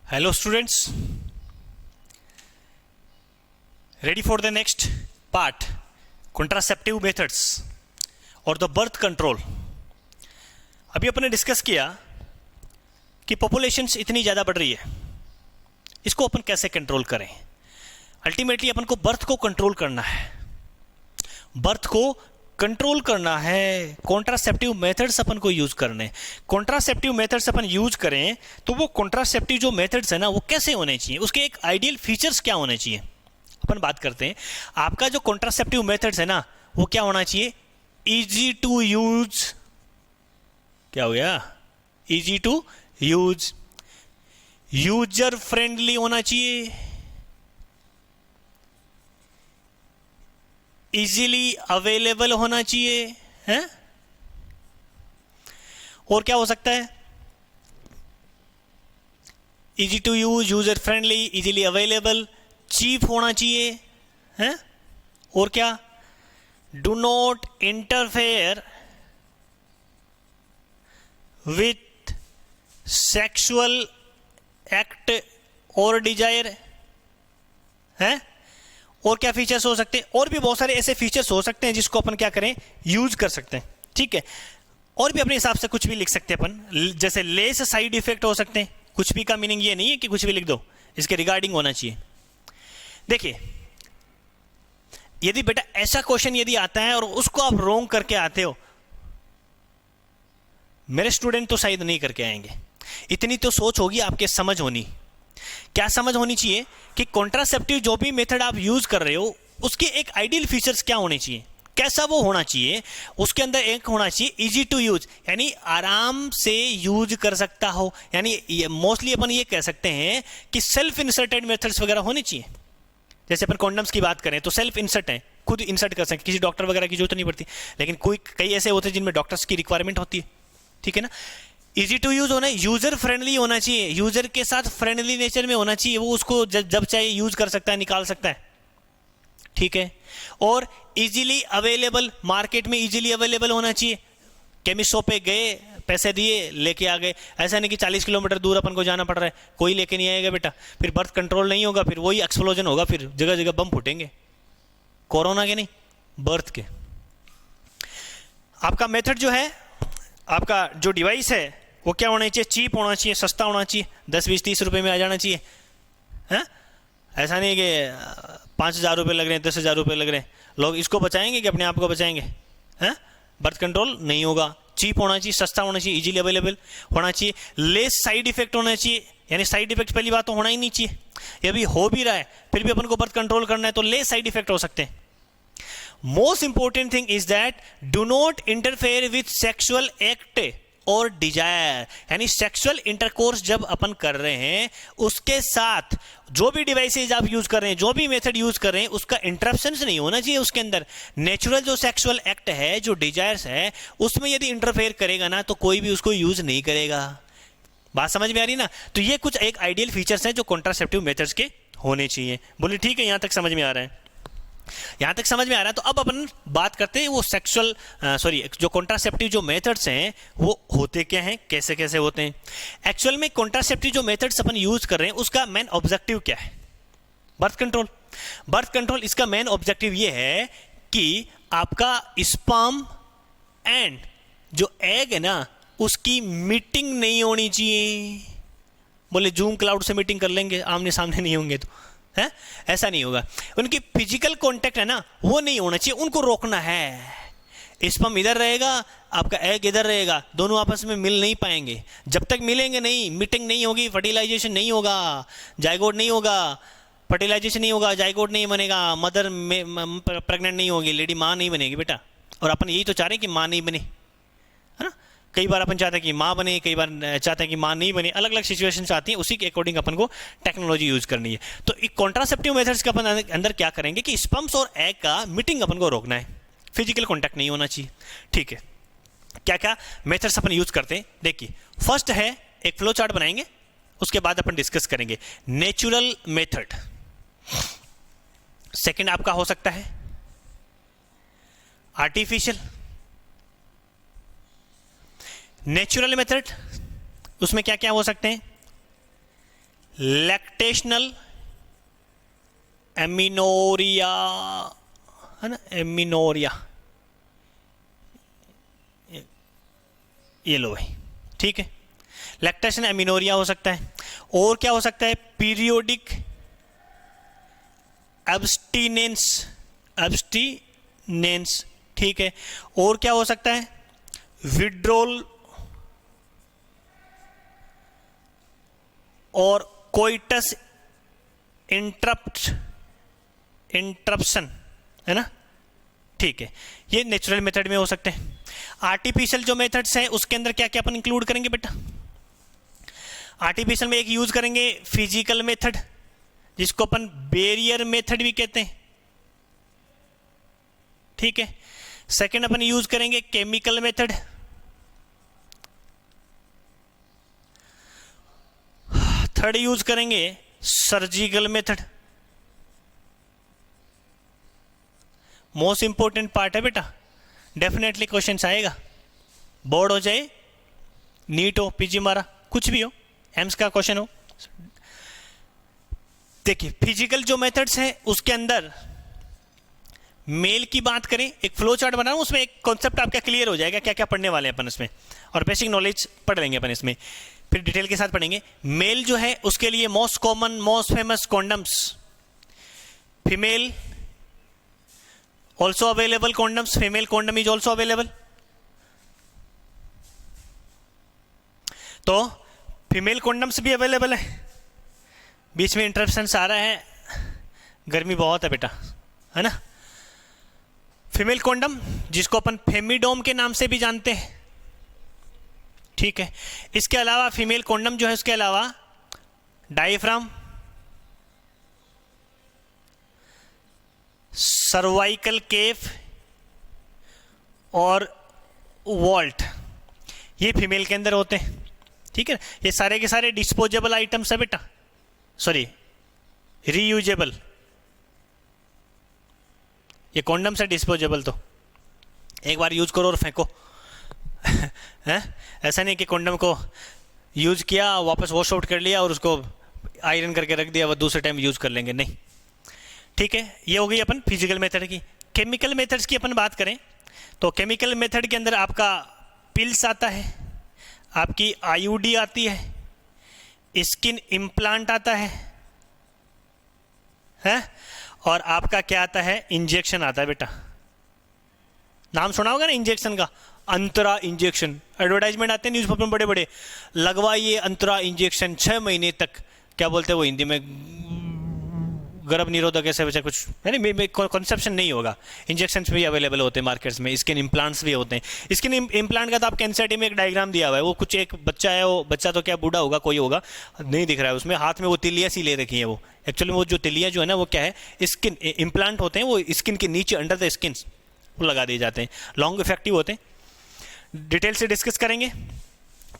Hello students, ready for the next part, contraceptive methods और the birth control. अभी अपने discuss किया कि पॉपुलेशंस इतनी ज़्यादा बढ़ रही है, इसको अपन कैसे कंट्रोल करें। अल्टीमेटली अपन को बर्थ को कंट्रोल करना है, बर्थ को कंट्रोल करना है। कॉन्ट्रासेप्टिव मेथड्स अपन को यूज करने, कॉन्ट्रासेप्टिव मेथड्स अपन यूज करें तो वो कॉन्ट्रासेप्टिव जो मेथड्स है ना वो कैसे होने चाहिए, उसके एक आइडियल फीचर्स क्या होने चाहिए। अपन बात करते हैं, आपका जो कॉन्ट्रासेप्टिव मेथड्स है ना वो क्या होना चाहिए, इजी टू यूज। क्या हो गया, easy to use, user friendly होना चाहिए, इजीली अवेलेबल होना चाहिए है। और क्या हो सकता है, easy to use, user friendly, easily available, cheap होना चाहिए है। और क्या, do not interfere with sexual act और डिजायर है। और क्या फीचर्स हो सकते हैं, और भी बहुत सारे ऐसे फीचर्स हो सकते हैं जिसको अपन क्या करें, यूज कर सकते हैं। ठीक है, और भी अपने हिसाब से कुछ भी लिख सकते हैं अपन, जैसे लेस साइड इफेक्ट हो सकते हैं। कुछ भी का मीनिंग ये नहीं है कि कुछ भी लिख दो, इसके रिगार्डिंग होना चाहिए। देखिए, यदि बेटा ऐसा क्वेश्चन यदि आता है और उसको आप रॉन्ग करके आते हो, मेरे स्टूडेंट तो शायद नहीं करके आएंगे। इतनी तो सोच होगी, आपके समझ होनी। क्या समझ होनी चाहिए कि कॉन्ट्रासेप्टिव जो भी मेथड आप यूज कर रहे हो उसके एक आइडियल फीचर्स क्या होने चाहिए, कैसा वो होना चाहिए। उसके अंदर एक होना चाहिए इजी टू यूज, यानी आराम से यूज कर सकता हो। यानी मोस्टली अपन ये कह सकते हैं कि सेल्फ इंसर्टेड मेथड्स वगैरह होने चाहिए। जैसे अपन कॉन्डम्स की बात करें तो सेल्फ इंसर्ट है, खुद इंसर्ट कर सकते, किसी डॉक्टर वगैरह की जरूरत नहीं पड़ती। लेकिन कई ऐसे होते हैं जिनमें डॉक्टर्स की रिक्वायरमेंट होती है। ठीक है ना, इजी टू यूज होना है, यूजर फ्रेंडली होना चाहिए, यूजर के साथ फ्रेंडली नेचर में होना चाहिए, वो उसको जब चाहे यूज कर सकता है, निकाल सकता है। ठीक है, और इजीली अवेलेबल, मार्केट में इजीली अवेलेबल होना चाहिए। केमिस्ट शॉप पे गए, पैसे दिए, लेके आ गए। ऐसा नहीं कि 40 किलोमीटर दूर अपन को जाना पड़ रहा है, कोई लेके नहीं आएगा बेटा, फिर बर्थ कंट्रोल नहीं होगा, फिर वही एक्सप्लोजन होगा, फिर जगह जगह बम फूटेंगे। कोरोना के नहीं, बर्थ के। आपका मेथड जो है, आपका जो डिवाइस है वो क्या होना चाहिए, चीप होना चाहिए, सस्ता होना चाहिए, 10 20 30 रुपए में आ जाना चाहिए है। ऐसा नहीं कि 5,000 रुपये लग रहे हैं, 10,000 रुपये लग रहे हैं। लोग इसको बचाएंगे कि अपने आप को बचाएंगे हैं। बर्थ कंट्रोल नहीं होगा, चीप होना चाहिए, सस्ता होना चाहिए, इजीली अवेलेबल होना चाहिए, लेस साइड इफेक्ट होना चाहिए। यानी साइड इफेक्ट पहली बात तो होना ही नहीं चाहिए, ये भी हो भी रहा है फिर भी अपन को बर्थ कंट्रोल करना है तो लेस साइड इफेक्ट हो सकते हैं। Most important thing is that do not interfere with sexual act और डिजायर। यानी सेक्सुअल इंटरकोर्स जब अपन कर रहे हैं उसके साथ जो भी डिवाइसेज आप यूज कर रहे हैं, जो भी मेथड यूज कर रहे हैं, उसका इंटरप्शन नहीं होना चाहिए उसके अंदर। नेचुरल जो सेक्सुअल एक्ट है, जो डिजायर्स है, उसमें यदि इंटरफेयर करेगा ना तो कोई भी उसको यूज नहीं करेगा। बात समझ में आ रही ना। तो ये कुछ एक आइडियल फीचर्स हैं जो कॉन्ट्रासेप्टिव मेथड्स के होने चाहिए। बोले ठीक है, यहां तक समझ में आ रहा है, यहां तक समझ में आ रहा है। तो अब अपन बात करते हैं वो सेक्सुअल जो कॉन्ट्रासेप्टिव जो मेथड्स हैं वो होते क्या हैं, कैसे कैसे होते हैं। एक्चुअल में कॉन्ट्रासेप्टिव जो मेथड्स अपन यूज कर रहे हैं उसका मेन ऑब्जेक्टिव क्या है, बर्थ कंट्रोल। बर्थ कंट्रोल इसका मेन ऑब्जेक्टिव ये है कि आपका स्पर्म एंड जो एग है ना उसकी मीटिंग नहीं होनी चाहिए। बोले जूम क्लाउड से मीटिंग कर लेंगे, आमने सामने नहीं होंगे तो है, ऐसा नहीं होगा। उनकी फिजिकल कांटेक्ट है ना वो नहीं होना चाहिए, उनको रोकना है। स्पर्म इधर रहेगा, आपका एग इधर रहेगा, दोनों आपस में मिल नहीं पाएंगे। जब तक मिलेंगे नहीं, मीटिंग नहीं होगी, फर्टिलाइजेशन नहीं होगा, जाइगोट नहीं होगा, फर्टिलाइजेशन नहीं होगा, जाइगोट नहीं बनेगा, मदर प्रेग्नेंट नहीं होगी, लेडी माँ नहीं बनेगी बेटा। और अपन यही तो चाह रहे हैं कि माँ नहीं बने, है ना। कई बार अपन चाहते हैं कि माँ बने, कई बार चाहते हैं कि माँ नहीं बने, अलग अलग सिचुएशंस आती हैं, उसी के अकॉर्डिंग अपन को टेक्नोलॉजी यूज करनी है। तो एक कॉन्ट्रासेप्टिव मेथड्स का अपन अंदर क्या करेंगे कि स्पर्म्स और एग का मीटिंग अपन को रोकना है, फिजिकल कॉन्टैक्ट नहीं होना चाहिए। ठीक है, क्या क्या मेथड्स अपन यूज करते हैं देखिए। फर्स्ट है, एक फ्लो चार्ट बनाएंगे, उसके बाद अपन डिस्कस करेंगे नेचुरल मेथड। सेकेंड आपका हो सकता है आर्टिफिशियल। नेचुरल मेथड उसमें क्या क्या हो सकते हैं, लैक्टेशनल एमिनोरिया, है ना, एमिनोरिया, ये लो भाई, ठीक है, लैक्टेशन एमिनोरिया हो सकता है। और क्या हो सकता है, पीरियोडिक एब्स्टिनेंस, एब्स्टिनेंस, ठीक है। और क्या हो सकता है, विड्रोल और कोइटस इंटरप्शन, है ना, ठीक है, ये नेचुरल मेथड में हो सकते हैं। आर्टिफिशियल जो मेथड्स हैं उसके अंदर क्या क्या अपन इंक्लूड करेंगे बेटा, आर्टिफिशियल में एक यूज करेंगे फिजिकल मेथड, जिसको अपन बैरियर मेथड भी कहते हैं, ठीक है। सेकंड अपन यूज करेंगे केमिकल मेथड, थर्ड यूज करेंगे surgical method. Most important part है बेटा, डेफिनेटली क्वेश्चन आएगा, बोर्ड हो चाहे नीट हो, पीजी मारा, कुछ भी हो, एम्स का क्वेश्चन हो। देखिए फिजिकल जो मेथड्स हैं उसके अंदर मेल की बात करें, एक फ्लो चार्ट बना रहा हूं, उसमें एक कॉन्सेप्ट आपका क्लियर हो जाएगा क्या क्या पढ़ने वाले हैं अपन इसमें, और बेसिक नॉलेज पढ़ लेंगे अपन इसमें, फिर डिटेल के साथ पढ़ेंगे। मेल जो है उसके लिए most common most famous condoms, female also available condoms, female condom is also available. तो फीमेल कॉन्डम्स भी अवेलेबल है। बीच में इंटरप्शंस आ रहा है, गर्मी बहुत है बेटा, है ना। फीमेल कॉन्डम जिसको अपन फेमिडोम के नाम से भी जानते हैं, ठीक है। इसके अलावा फीमेल कॉन्डम जो है उसके अलावा डायफ्राम, सर्वाइकल केफ और वॉल्ट, ये फीमेल के अंदर होते हैं, ठीक है। ये सारे के सारे डिस्पोजेबल आइटम्स है बेटा, सॉरी रीयूजेबल, ये कॉन्डम से डिस्पोजेबल, तो एक बार यूज करो और फेंको है? ऐसा नहीं कि कॉन्डम को यूज किया वापस वॉश आउट कर लिया और उसको आयरन करके रख दिया, वो दूसरे टाइम यूज कर लेंगे, नहीं, ठीक है। ये हो गई अपन फिजिकल मेथड की। केमिकल मेथड्स की अपन बात करें तो केमिकल मेथड के अंदर आपका पिल्स आता है, आपकी आईयूडी आती है, स्किन इम्प्लांट आता है? और आपका क्या आता है, इंजेक्शन आता है बेटा। नाम सुना होगा ना इंजेक्शन का, अंतरा इंजेक्शन, एडवर्टाइजमेंट आते हैं न्यूज़पेपर में बड़े बड़े, लगवाइए अंतरा इंजेक्शन 6 महीने तक, क्या बोलते हैं वो हिंदी में, गर्भ निरोधक ऐसे वैसे कुछ, यानी कॉन्सेप्शन नहीं होगा। इंजेक्शन भी अवेलेबल होते हैं मार्केट्स में, स्किन इम्प्लांट्स भी होते हैं। स्किन इम्प्लांट का तो आपके एनसीईआरटी में एक डायग्राम दिया हुआ है, वो कुछ एक बच्चा है, वो बच्चा तो क्या बूढ़ा होगा कोई होगा, नहीं दिख रहा है उसमें, हाथ में वो तिलिया सी ले रखी है, वो एक्चुअली वो जो तिलिया जो है ना वो क्या है, स्किन इम्प्लांट होते हैं, वो स्किन के नीचे अंडर द स्किन वो लगा दिए जाते हैं, लॉन्ग इफेक्टिव होते हैं। डिटेल से डिस्कस करेंगे।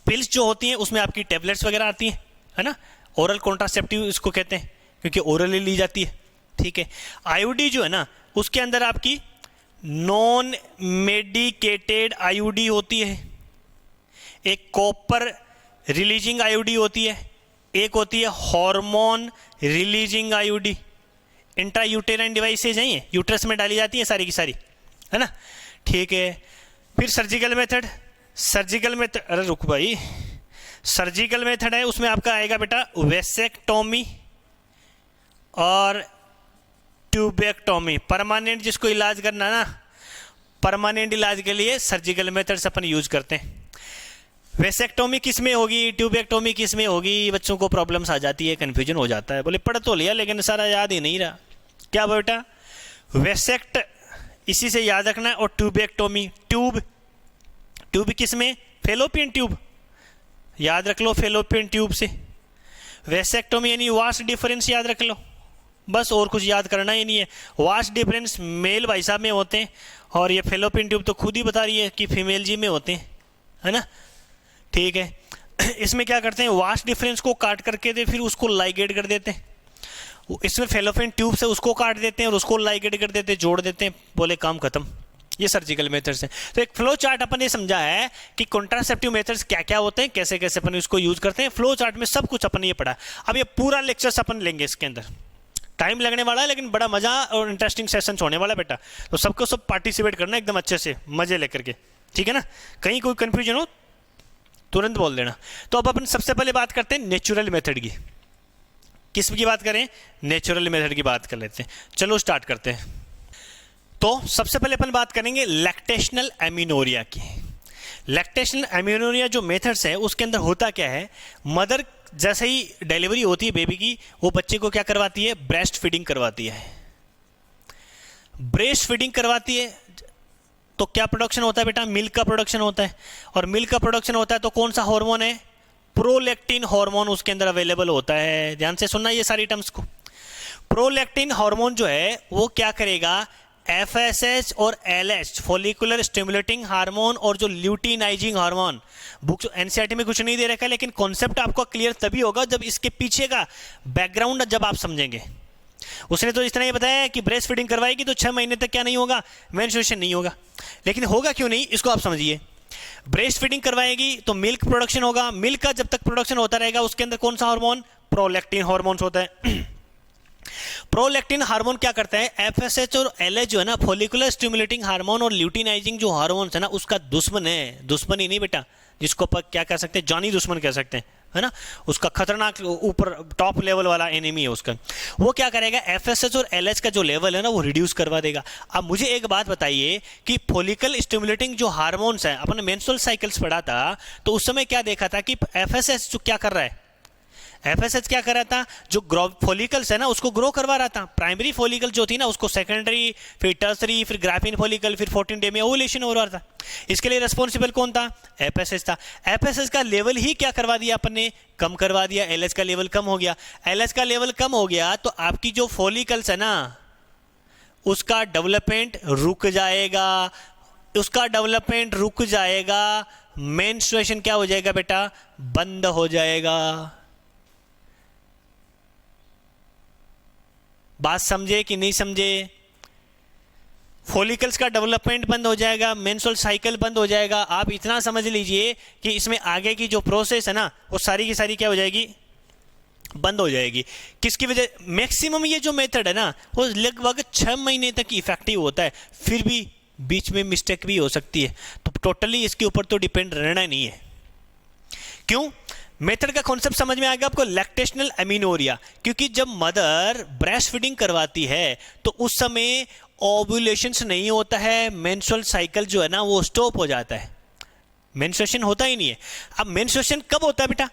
पिल्स जो होती हैं उसमें आपकी टेबलेट्स वगैरह आती हैं, है ना, ओरल कॉन्ट्रासेप्टिव इसको कहते हैं क्योंकि ओरली ली जाती है, ठीक है। आईयूडी जो है ना उसके अंदर आपकी नॉन मेडिकेटेड आईयूडी होती है, एक कॉपर रिलीजिंग आईयूडी होती है, एक होती है hormone releasing IUD. Intra uterine devices हैं, ये यूट्रस में डाली जाती है सारी की सारी, है ना, ठीक है। फिर सर्जिकल मेथड, सर्जिकल मेथड, अरे रुक भाई, सर्जिकल मेथड है उसमें आपका आएगा बेटा वेसेक्टोमी और ट्यूबेक्टोमी। परमानेंट जिसको इलाज करना ना, परमानेंट इलाज के लिए सर्जिकल मेथड्स अपन यूज करते हैं। वेसेक्टोमी किस में होगी, ट्यूबेक्टोमी किस में होगी, बच्चों को प्रॉब्लम्स आ जाती है, कन्फ्यूजन हो जाता है, बोले पढ़ तो लिया लेकिन सारा याद ही नहीं रहा। क्या बेटा, वेसेक्ट इसी से याद रखना है, और ट्यूबेक्टोमी, ट्यूब, ट्यूब किस में, फेलोपियन ट्यूब, याद रख लो फेलोपियन ट्यूब से। वेसेक्टोमी यानी वास्ट डिफरेंस याद रख लो, बस और कुछ याद करना ही नहीं है। वास्ट डिफरेंस मेल भाई साहब में होते हैं, और ये फेलोपियन ट्यूब तो खुद ही बता रही है कि फीमेल जी में होते हैं, है ना, ठीक है। इसमें क्या करते हैं, वास्ट डिफरेंस को काट करके दे फिर उसको लाइगेट कर देते हैं, इसमें फेलोपियन ट्यूब से उसको काट देते हैं और उसको लाइगेट कर देते हैं, जोड़ देते हैं, बोले काम खत्म, ये सर्जिकल मेथड्स हैं। तो एक फ्लो चार्ट अपन ने समझा है कि कॉन्ट्रासेप्टिव मेथड्स क्या क्या होते हैं, कैसे कैसे अपन इसको यूज करते हैं। फ्लो चार्ट में सब कुछ अपन ये पढ़ा। अब ये पूरा लेक्चर्स अपन लेंगे, इसके अंदर टाइम लगने वाला है लेकिन बड़ा मजा और इंटरेस्टिंग सेशंस होने वाला है बेटा। तो सबको सब पार्टिसिपेट करना एकदम अच्छे से मजे लेकर के, ठीक है ना। कहीं कोई कंफ्यूजन हो तुरंत बोल देना। तो अब अपन सबसे पहले बात करते हैं नेचुरल मेथड की। किस की बात करें? नेचुरल मेथड की बात कर लेते हैं। चलो स्टार्ट करते हैं। तो सबसे पहले अपन बात करेंगे लैक्टेशनल एमिनोरिया की। लैक्टेशनल एमिनोरिया जो मेथड्स है उसके अंदर होता क्या है, मदर जैसे ही डिलीवरी होती है बेबी की, वो बच्चे को क्या करवाती है? ब्रेस्ट फीडिंग करवाती है। ब्रेस्ट फीडिंग करवाती है तो क्या प्रोडक्शन होता है बेटा? मिल्क का प्रोडक्शन होता है। और मिल्क का प्रोडक्शन होता है तो कौन सा हार्मोन है? प्रोलैक्टिन हार्मोन उसके अंदर अवेलेबल होता है। ध्यान से सुनना ये सारी टर्म्स को। प्रोलैक्टिन हार्मोन जो है वो क्या करेगा? एफएसएच और एलएच फॉलिकुलर स्टिमुलेटिंग हार्मोन और जो ल्यूटिनाइजिंग हार्मोन, बुक एनसीईआरटी में कुछ नहीं दे रखा है लेकिन कॉन्सेप्ट आपको क्लियर तभी होगा जब इसके पीछे का बैकग्राउंड जब आप समझेंगे। उसने तो इतना ही बताया कि ब्रेस्ट फीडिंग करवाएगी तो 6 महीने तक क्या नहीं होगा? मेंस्ट्रुएशन नहीं होगा। लेकिन होगा क्यों नहीं, इसको आप समझिए। ब्रेस्ट फीडिंग करवाएगी तो मिल्क प्रोडक्शन होगा। मिल्क का जब तक प्रोडक्शन होता रहेगा उसके अंदर कौन सा हार्मोन? प्रोलैक्टिन हार्मोन होता है। प्रोलैक्टिन हार्मोन क्या करता है? एफएसएच और एलएच जो है ना, फॉलिकुलर स्टिमुलेटिंग हार्मोन और ल्यूटिनाइजिंग जो हार्मोन्स है ना, उसका दुश्मन है। दुश्मन ही नहीं बेटा, जिसको अपन क्या कह सकते हैं? जानी दुश्मन कह सकते हैं, है ना। उसका खतरनाक ऊपर टॉप लेवल वाला एनिमी है उसका। वो क्या करेगा? एफएसएच और एलएच का जो लेवल है ना वो रिड्यूस करवा देगा। अब मुझे एक बात बताइए कि फॉलिकल स्टिमुलेटिंग जो हार्मोन्स है, अपन मेंस्ट्रुअल साइकिल्स पढ़ा था तो उस समय क्या देखा था कि एफएसएच जो क्या कर रहा है? एफएसएच क्या कर रहा था? जो फॉलिकल्स है ना उसको ग्रो करवा रहा था। प्राइमरी फॉलिकल जो थी ना उसको सेकेंडरी, फिर टर्सरी, फिर ग्राफिन फॉलिकल, फिर 14 डे में ओवुलेशन हो रहा था। इसके लिए रिस्पॉन्सिबल कौन था? एफएसएच था। एफएसएच का लेवल ही क्या करवा दिया अपन ने? कम करवा दिया। एलएच का लेवल कम हो गया। एलएच का लेवल कम हो गया तो आपकी जो फॉलिकल्स है ना उसका डेवलपमेंट रुक जाएगा। उसका डेवलपमेंट रुक जाएगा, मेंस्ट्रुएशन क्या हो जाएगा बेटा? बंद हो जाएगा। बात समझे कि नहीं समझे? फॉलिकल्स का डेवलपमेंट बंद हो जाएगा, मेंस्ट्रुअल साइकिल बंद हो जाएगा। आप इतना समझ लीजिए कि इसमें आगे की जो प्रोसेस है ना वो सारी की सारी क्या हो जाएगी? बंद हो जाएगी। किसकी वजह? मैक्सिमम ये जो मेथड है ना वो लगभग 6 महीने तक इफेक्टिव होता है, फिर भी बीच में मिस्टेक भी हो सकती है। तो टोटली इसके ऊपर तो डिपेंड रहना नहीं है। क्यों? मेथड का कॉन्सेप्ट समझ में आ गया आपको? लैक्टेशनल एमिनोरिया, क्योंकि जब मदर ब्रेस्ट फीडिंग करवाती है तो उस समय ओव्यूलेशंस नहीं होता है, मेंस्ट्रुअल साइकिल जो है ना वो स्टॉप हो जाता है, मेंस्ट्रुएशन होता ही नहीं है। अब मेंस्ट्रुएशन कब होता है बेटा?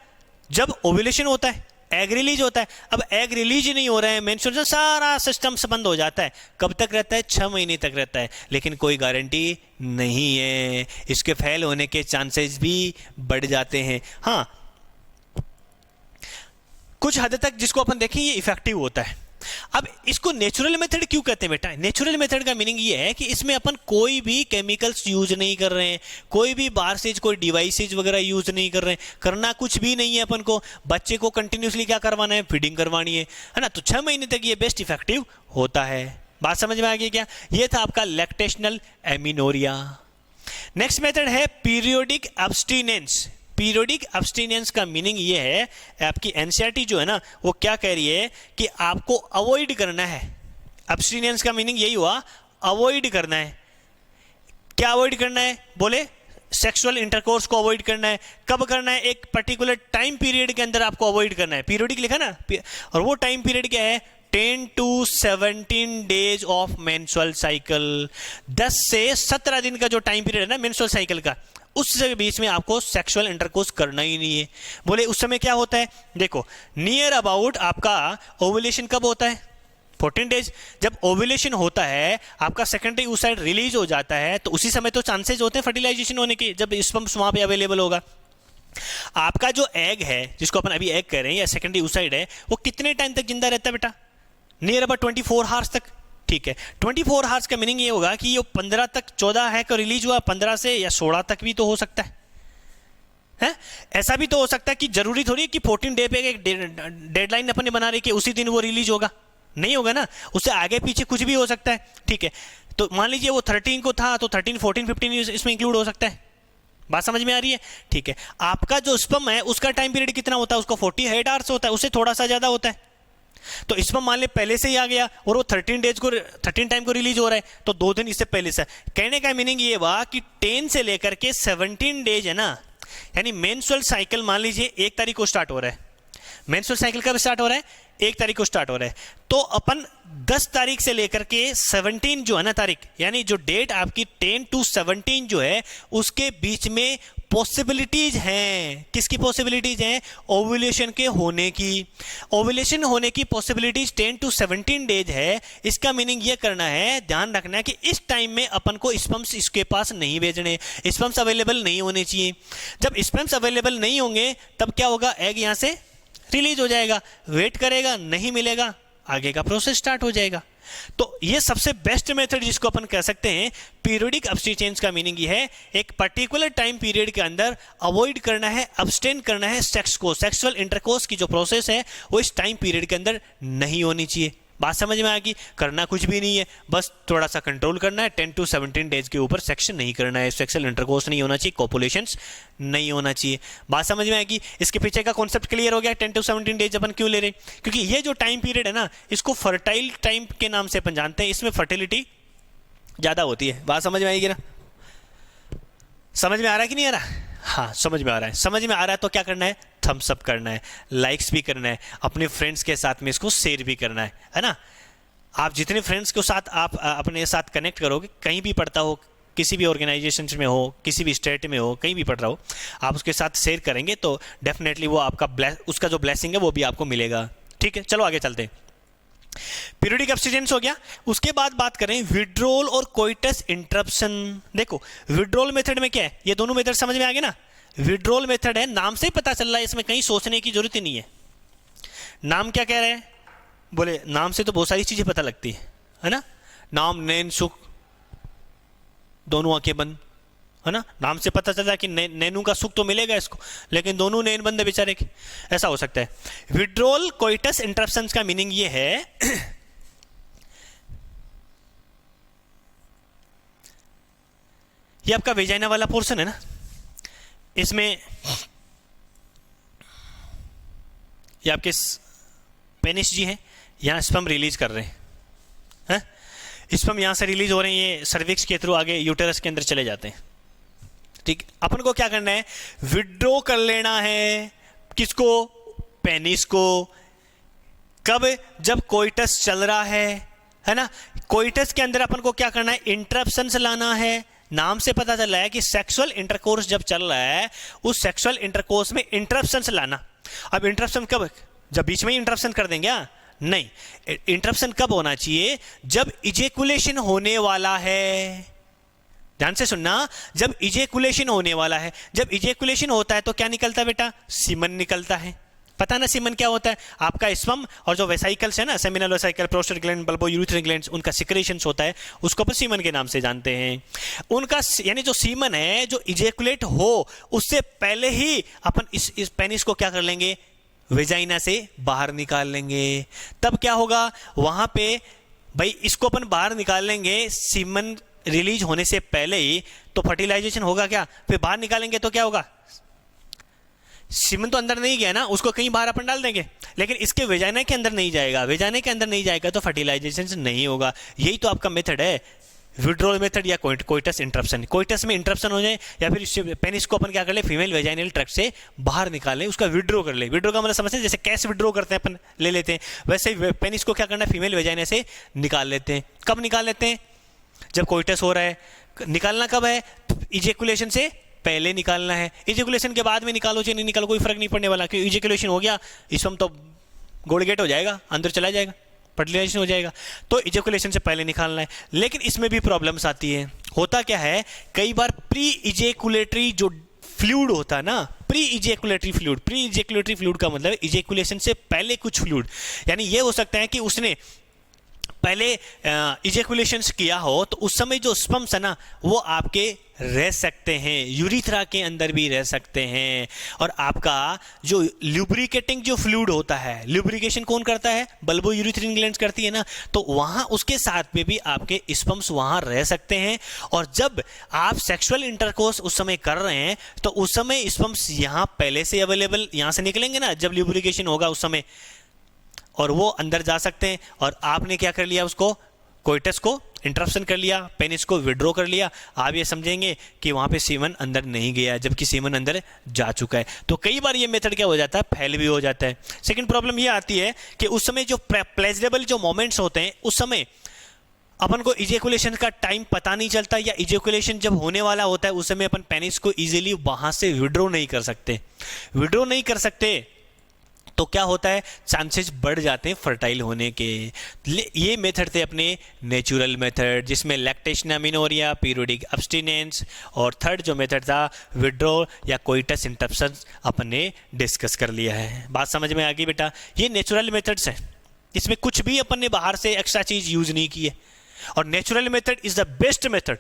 जब ओव्यूलेशन होता है, एग रिलीज होता है। अब एग रिलीज ही नहीं हो रहा है, मेंस्ट्रुएशन सारा सिस्टम से बंद हो जाता है। कब तक रहता है? 6 महीने तक रहता है। लेकिन कोई गारंटी नहीं है, इसके फेल होने के चांसेस भी बढ़ जाते हैं। हाँ, कुछ हद तक जिसको अपन देखें ये इफेक्टिव होता है। अब इसको नेचुरल मेथड क्यों कहते हैं बेटा? नेचुरल मेथड का मीनिंग ये है कि इसमें अपन कोई भी केमिकल्स यूज नहीं कर रहे हैं, कोई भी बाहर से कोई डिवाइसेज वगैरह यूज नहीं कर रहे हैं, करना कुछ भी नहीं है अपन को। बच्चे को कंटिन्यूसली क्या करवाना है? फीडिंग करवानी है ना। तो 6 महीने तक ये बेस्ट इफेक्टिव होता है। बात समझ में आ गई क्या? ये था आपका लैक्टेशनल एमिनोरिया। नेक्स्ट मेथड है पीरियोडिक एब्स्टिनेंस। पीरियोडिक एब्स्टिनेंस का मीनिंग ये है, आपकी एनसीईआरटी जो है ना वो क्या कह रही है कि आपको अवॉइड करना है। एब्स्टिनेंस का मीनिंग यही हुआ, अवॉइड करना है। क्या अवॉइड करना है? बोले सेक्सुअल इंटरकोर्स को अवॉइड करना है। कब करना है? एक पर्टिकुलर टाइम पीरियड के अंदर आपको अवॉइड करना है। पीरियोडिक लिखा ना, और वो टाइम पीरियड क्या है? 10 to 17 days of menstrual cycle. 10 से 17 दिन का जो टाइम पीरियड है ना मेंस्ट्रुअल साइकिल का, उस बीच में आपको सेक्सुअल इंटरकोर्स करना ही नहीं है। बोले उस समय क्या होता है? देखो, नियर अबाउट आपका ओवुलेशन कब होता है? 14 डेज। जब ओवुलेशन होता है, आपका सेकेंडरी oocyte रिलीज हो जाता है, तो उसी समय तो चांसेस होते हैं फर्टिलाइजेशन होने के, जब स्पर्म वहां पे अवेलेबल होगा। आपका जो एग है, जिसको अपन अभी एग कह रहे हैं या सेकेंडरी oocyte है, वो कितने टाइम तक जिंदा रहता है बेटा? नियर अबाउट 24 आवर्स तक। ठीक है, 24 आवर्स का मीनिंग ये होगा कि ये 15 तक 14 है का रिलीज हुआ, 15 से या 16 तक भी तो हो सकता है। ऐसा भी तो हो सकता है कि जरूरी थोड़ी कि 14 डे पे एक डेडलाइन अपन ने बना रही कि उसी दिन वो रिलीज होगा। नहीं होगा ना, उससे आगे पीछे कुछ भी हो सकता है, ठीक है। तो मान लीजिए वो 13 को था तो 13, 14, 15 इसमें इंक्लूड हो सकता है। बात समझ में आ रही है, ठीक है। आपका जो स्पर्म है उसका टाइम पीरियड कितना होता है, उसका 48 आवर्स होता है, उससे थोड़ा सा ज्यादा होता है। तो स्पर्म मान ले पहले से ही आ गया और वो 13 टाइम को रिलीज हो रहा है, तो 2 दिन इससे पहले से। कहने का मीनिंग ये हुआ कि 10 से लेकर के 17 डेज है ना, यानी मेंस्ट्रुअल साइकिल मान लीजिए 1 तारीख को स्टार्ट हो रहा है। मेंस्ट्रुअल साइकिल कब स्टार्ट हो रहा है, 1 तारीख को स्टार्ट हो रहा है। तो अपन 10 तारीख से लेकर के 17 जो है ना तारीख, यानी जो डेट आपकी 10 to 17 जो है, उसके बीच में पॉसिबिलिटीज हैं। किसकी पॉसिबिलिटीज हैं, ओव्यूलेशन के होने की। ओव्यूलेशन होने की पॉसिबिलिटीज 10 to 17 डेज है। इसका मीनिंग ये करना है, ध्यान रखना है कि इस टाइम में अपन को स्पर्म्स इसके पास नहीं भेजने, स्पर्म्स अवेलेबल नहीं होने चाहिए। जब स्पर्म्स अवेलेबल नहीं होंगे तब क्या होगा, एग यहां से रिलीज हो जाएगा, वेट करेगा, नहीं मिलेगा, आगे का प्रोसेस स्टार्ट हो जाएगा। तो ये सबसे बेस्ट मेथड जिसको अपन कह सकते हैं पीरियोडिक अब्स्टिनेंस का मीनिंग ये है, एक पर्टिकुलर टाइम पीरियड के अंदर अवॉइड करना है, अब्स्टेन करना है सेक्स को। सेक्सुअल इंटरकोर्स की जो प्रोसेस है वो इस टाइम पीरियड के अंदर नहीं होनी चाहिए। बात समझ में आ गई, करना कुछ भी नहीं है, बस थोड़ा सा कंट्रोल करना है। 10 to 17 डेज के ऊपर सेक्स नहीं करना है, सेक्सुअल इंटरकोर्स नहीं होना चाहिए, कॉपुलेशंस नहीं होना चाहिए। बात समझ में आएगी, इसके पीछे का कॉन्सेप्ट क्लियर हो गया। 10 to 17 डेज अपन क्यों ले रहे हैं, क्योंकि ये जो टाइम पीरियड है ना, इसको फर्टाइल टाइम के नाम से अपन जानते हैं, इसमें फर्टिलिटी ज़्यादा होती है। बात समझ में आएगी ना, समझ में आ रहा है कि नहीं आ रहा, हाँ समझ में आ रहा है। समझ में आ रहा है तो क्या करना है, थम्स अप करना है, लाइक्स भी करना है, अपने फ्रेंड्स के साथ में इसको शेयर भी करना है ना। आप जितने फ्रेंड्स के साथ आप अपने साथ कनेक्ट करोगे, कहीं भी पढ़ता हो, किसी भी ऑर्गेनाइजेशन में हो, किसी भी स्टेट में हो, कहीं भी पढ़ रहा हो, आप उसके साथ शेयर करेंगे तो डेफिनेटली वो आपका उसका जो ब्लेसिंग है वो भी आपको मिलेगा। ठीक है, चलो आगे चलते हैं। पीरियोडिक अब्स्टिनेंस हो गया। उसके बाद बात करें विड्रोल और कोइटस इंटरप्शन। देखो विड्रोल मेथड में क्या है, ये दोनों मेथड समझ में आ गए ना। विड्रोल मेथड है, नाम से ही पता चल रहा है, इसमें कहीं सोचने की जरूरत ही नहीं है। नाम क्या कह रहे हैं, बोले नाम से तो बहुत सारी चीजें पता लगती है ना। नाम, नैन, सुख, दोनों आंखें बंद, है ना। नाम से पता चला कि नैनू का सुख तो मिलेगा इसको, लेकिन दोनों नैन बंद है बेचारे के, ऐसा हो सकता है। विड्रोल कोइटस इंटरप्शंस का मीनिंग ये है ये आपका वेजाइना वाला पोर्शन है ना, इसमें ये आपके पेनिस जी हैं, यहाँ स्पर्म रिलीज कर रहे हैं, स्पर्म यहाँ से रिलीज हो रहे हैं, ये सर्विक्स के थ्रू आगे यूटेरस के अंदर चले जाते हैं। ठीक, अपन को क्या करना है, विड्रॉ कर लेना है। किसको, पेनिस को। कब, जब कोइटस चल रहा है ना। कोइटस के अंदर अपन को क्या करना है, इंटरप्शंस लाना है। नाम से पता चल रहा है कि सेक्सुअल इंटरकोर्स जब चल रहा है, उस सेक्सुअल इंटरकोर्स में इंटरप्शंस लाना। अब इंटरप्शन कब, जब बीच में ही इंटरप्शन कर देंगे, नहीं। इंटरप्शन कब होना चाहिए, जब इजेकुलेशन होने वाला है। ध्यान से सुनना, जब इजेकुलेशन होने वाला है। जब इजेकुलेशन होता है तो क्या निकलता है बेटा, सीमन निकलता है। पता ना सीमन क्या होता है, आपका स्पर्म और जो वेसाइकल्स है ना, seminal vesicle, prostate gland, bulbo urethral glands, उनका सिक्रेशंस होता है, उसको अपन सीमन के नाम से जानते हैं। उनका यानी जो सीमन है जो इजेकुलेट हो, उससे पहले ही अपन इस पेनिस को क्या कर लेंगे, वेजाइना से बाहर निकाल लेंगे। तब क्या होगा, वहां पे भाई इसको अपन बाहर निकाल लेंगे सीमन रिलीज होने से पहले ही, तो फर्टिलाइजेशन होगा क्या, फिर बाहर निकालेंगे तो क्या होगा, सीमन तो अंदर नहीं गया ना, उसको कहीं बाहर अपन डाल देंगे, लेकिन इसके वेजाइना के अंदर नहीं जाएगा। वेजाइना के अंदर नहीं जाएगा तो फर्टिलाइजेशन नहीं होगा। यही तो आपका मेथड है, विड्रॉल मेथड या कोइटस इंटरप्शन। कोइटस में इंटरप्शन हो जाए या फिर पेनिस को अपन क्या कर ले, फीमेल वेजाइनल ट्रैक्ट से बाहर निकाले, उसका विड्रॉ कर ले। विड्रॉ का मतलब समझते हैं, जैसे कैश विड्रॉ करते हैं अपन, ले लेते हैं, वैसे ही पेनिस को क्या करना है, फीमेल वेजाइना से निकाल लेते हैं। कब निकाल लेते हैं, जब कोइटस हो रहा है। निकालना कब है, इजेकुलेशन से पहले निकालना है। इजेकुलेशन के बाद में निकालो चाहे नहीं निकालो, कोई फर्क नहीं पड़ने वाला, क्योंकि इजेकुलेशन हो गया, स्पर्म तो गोलगेट हो जाएगा, अंदर चला जाएगा, फर्टिलाइजेशन हो जाएगा। तो इजेकुलेशन से पहले निकालना है। लेकिन इसमें भी प्रॉब्लम्स आती है। होता क्या है, कई बार प्री इजेकुलेटरी जो फ्लूइड होता है ना, प्री इजेकुलेटरी फ्लूइड का मतलब इजेकुलेशन से पहले कुछ फ्लूइड, यानी ये हो सकता है कि उसने पहले इजेकुलेशन किया हो, तो उस समय जो स्पर्म्स है ना, वो आपके रह सकते हैं, यूरिथ्रा के अंदर भी रह सकते हैं। और आपका जो ल्यूब्रिकेटिंग जो फ्लूइड होता है, ल्यूब्रिकेशन कौन करता है? बल्बो यूरिथ्रिन ग्लैंड्स करती है ना, तो वहां उसके साथ में भी आपके स्पर्म्स वहां रह सकते हैं। और जब आप सेक्सुअल इंटरकोर्स उस समय कर रहे हैं तो उस समय स्पर्म्स यहां पहले से अवेलेबल यहां से निकलेंगे ना, जब ल्यूब्रिकेशन होगा उस समय, और वो अंदर जा सकते हैं। और आपने क्या कर लिया, उसको कोइटस को इंटरप्शन कर लिया, पेनिस को विड्रॉ कर लिया, आप ये समझेंगे कि वहां पे सीमन अंदर नहीं गया, जबकि सीमन अंदर जा चुका है। तो कई बार ये मेथड क्या हो जाता है, फेल भी हो जाता है। सेकंड प्रॉब्लम ये आती है कि उस समय जो प्लेजरेबल जो मोमेंट्स होते हैं उस समय अपन को इजेकुलेशन का टाइम पता नहीं चलता, या इजेकुलेशन जब होने वाला होता है उस समय अपन पेनिस को इजीली वहां से विड्रॉ नहीं कर सकते। विड्रॉ नहीं कर सकते तो क्या होता है, चांसेस बढ़ जाते हैं फर्टाइल होने के। ये मेथड थे अपने नेचुरल मेथड, जिसमें लैक्टेशन अमीनोरिया, पीरियोडिक अब्स्टिनेंस, और थर्ड जो मेथड था विड्रॉ या कोइटस इंटरप्शन अपन ने डिस्कस कर लिया है। बात समझ में आ गई बेटा? ये नेचुरल मेथड्स हैं, इसमें कुछ भी अपन ने बाहर से एक्स्ट्रा चीज यूज नहीं की है। और natural method is the best method,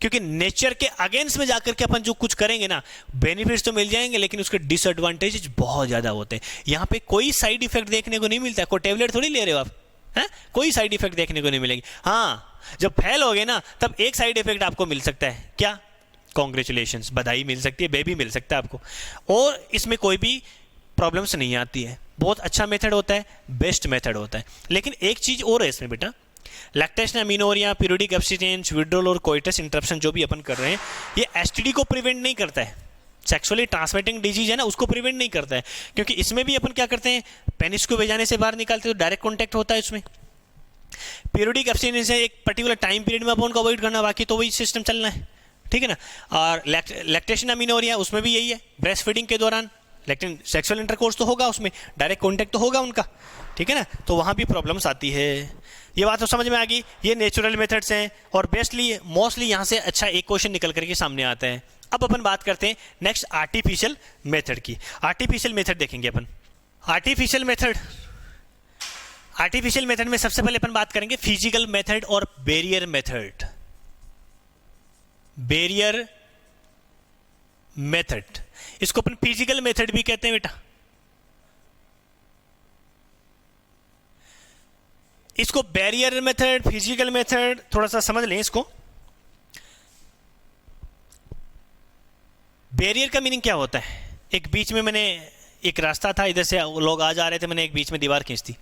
क्योंकि नेचर के अगेंस्ट में जाकर के अपन जो कुछ करेंगे ना, बेनिफिट्स तो मिल जाएंगे लेकिन उसके डिसएडवांटेजेस बहुत ज्यादा होते हैं। यहां पे कोई साइड इफेक्ट देखने को नहीं मिलता है, कोई टेबलेट थोड़ी ले रहे हो आप, हैं? कोई साइड इफेक्ट देखने को नहीं मिलेगी। हाँ, जब फेल हो गए ना तब एक साइड इफेक्ट आपको मिल सकता है, क्या? कॉन्ग्रेचुलेशंस, बधाई मिल सकती है, बेबी मिल सकता है आपको, और इसमें कोई भी प्रॉब्लम्स नहीं आती है। बहुत अच्छा मेथड होता है, बेस्ट मेथड होता है। लेकिन एक चीज और है इसमें बेटा, लैक्टेशन अमीनोरिया, पीरियोडिक एब्स्टिनेंस, विड्रॉल और कोइटस इंटरप्शन जो भी अपन कर रहे हैं, ये एसटीडी को प्रिवेंट नहीं करता है। सेक्सुअली ट्रांसमिटिंग डिजीज है ना, उसको प्रिवेंट नहीं करता है, क्योंकि इसमें भी अपन क्या करते हैं, पेनिस को भेजाने से बाहर निकालते हैं तो डायरेक्ट कॉन्टैक्ट होता है इसमें। पीरियोडिक एब्स्टिनेंस है, एक पर्टिकुलर टाइम पीरियड में अपन को अवॉइड करना, बाकी तो वही सिस्टम चलना है, ठीक है ना। और लैक्टेशन अमीनोरिया, उसमें भी यही है, ब्रेस्ट फीडिंग के दौरान, लेकिन सेक्सुअल इंटरकोर्स तो होगा उसमें, डायरेक्ट कॉन्टैक्ट तो होगा उनका, ठीक है ना, तो वहां भी प्रॉब्लम्स आती है। ये बात तो समझ में आ गई। ये नेचुरल मेथड्स हैं, और बेस्टली मोस्टली यहां से अच्छा एक क्वेश्चन निकल करके सामने आता है। अब अपन बात करते हैं नेक्स्ट आर्टिफिशियल मेथड की। आर्टिफिशियल मेथड देखेंगे अपन। आर्टिफिशियल मेथड में सबसे पहले अपन बात करेंगे फिजिकल मेथड और बैरियर मेथड। बैरियर मेथड, इसको अपन फिजिकल मेथड भी कहते हैं बेटा। इसको बैरियर मेथड, फिजिकल मेथड, थोड़ा सा समझ लें इसको। बैरियर का मीनिंग क्या होता है? एक बीच में मैंने एक रास्ता था, इधर से लोग आ जा रहे थे, मैंने एक बीच में दीवार खींच दी,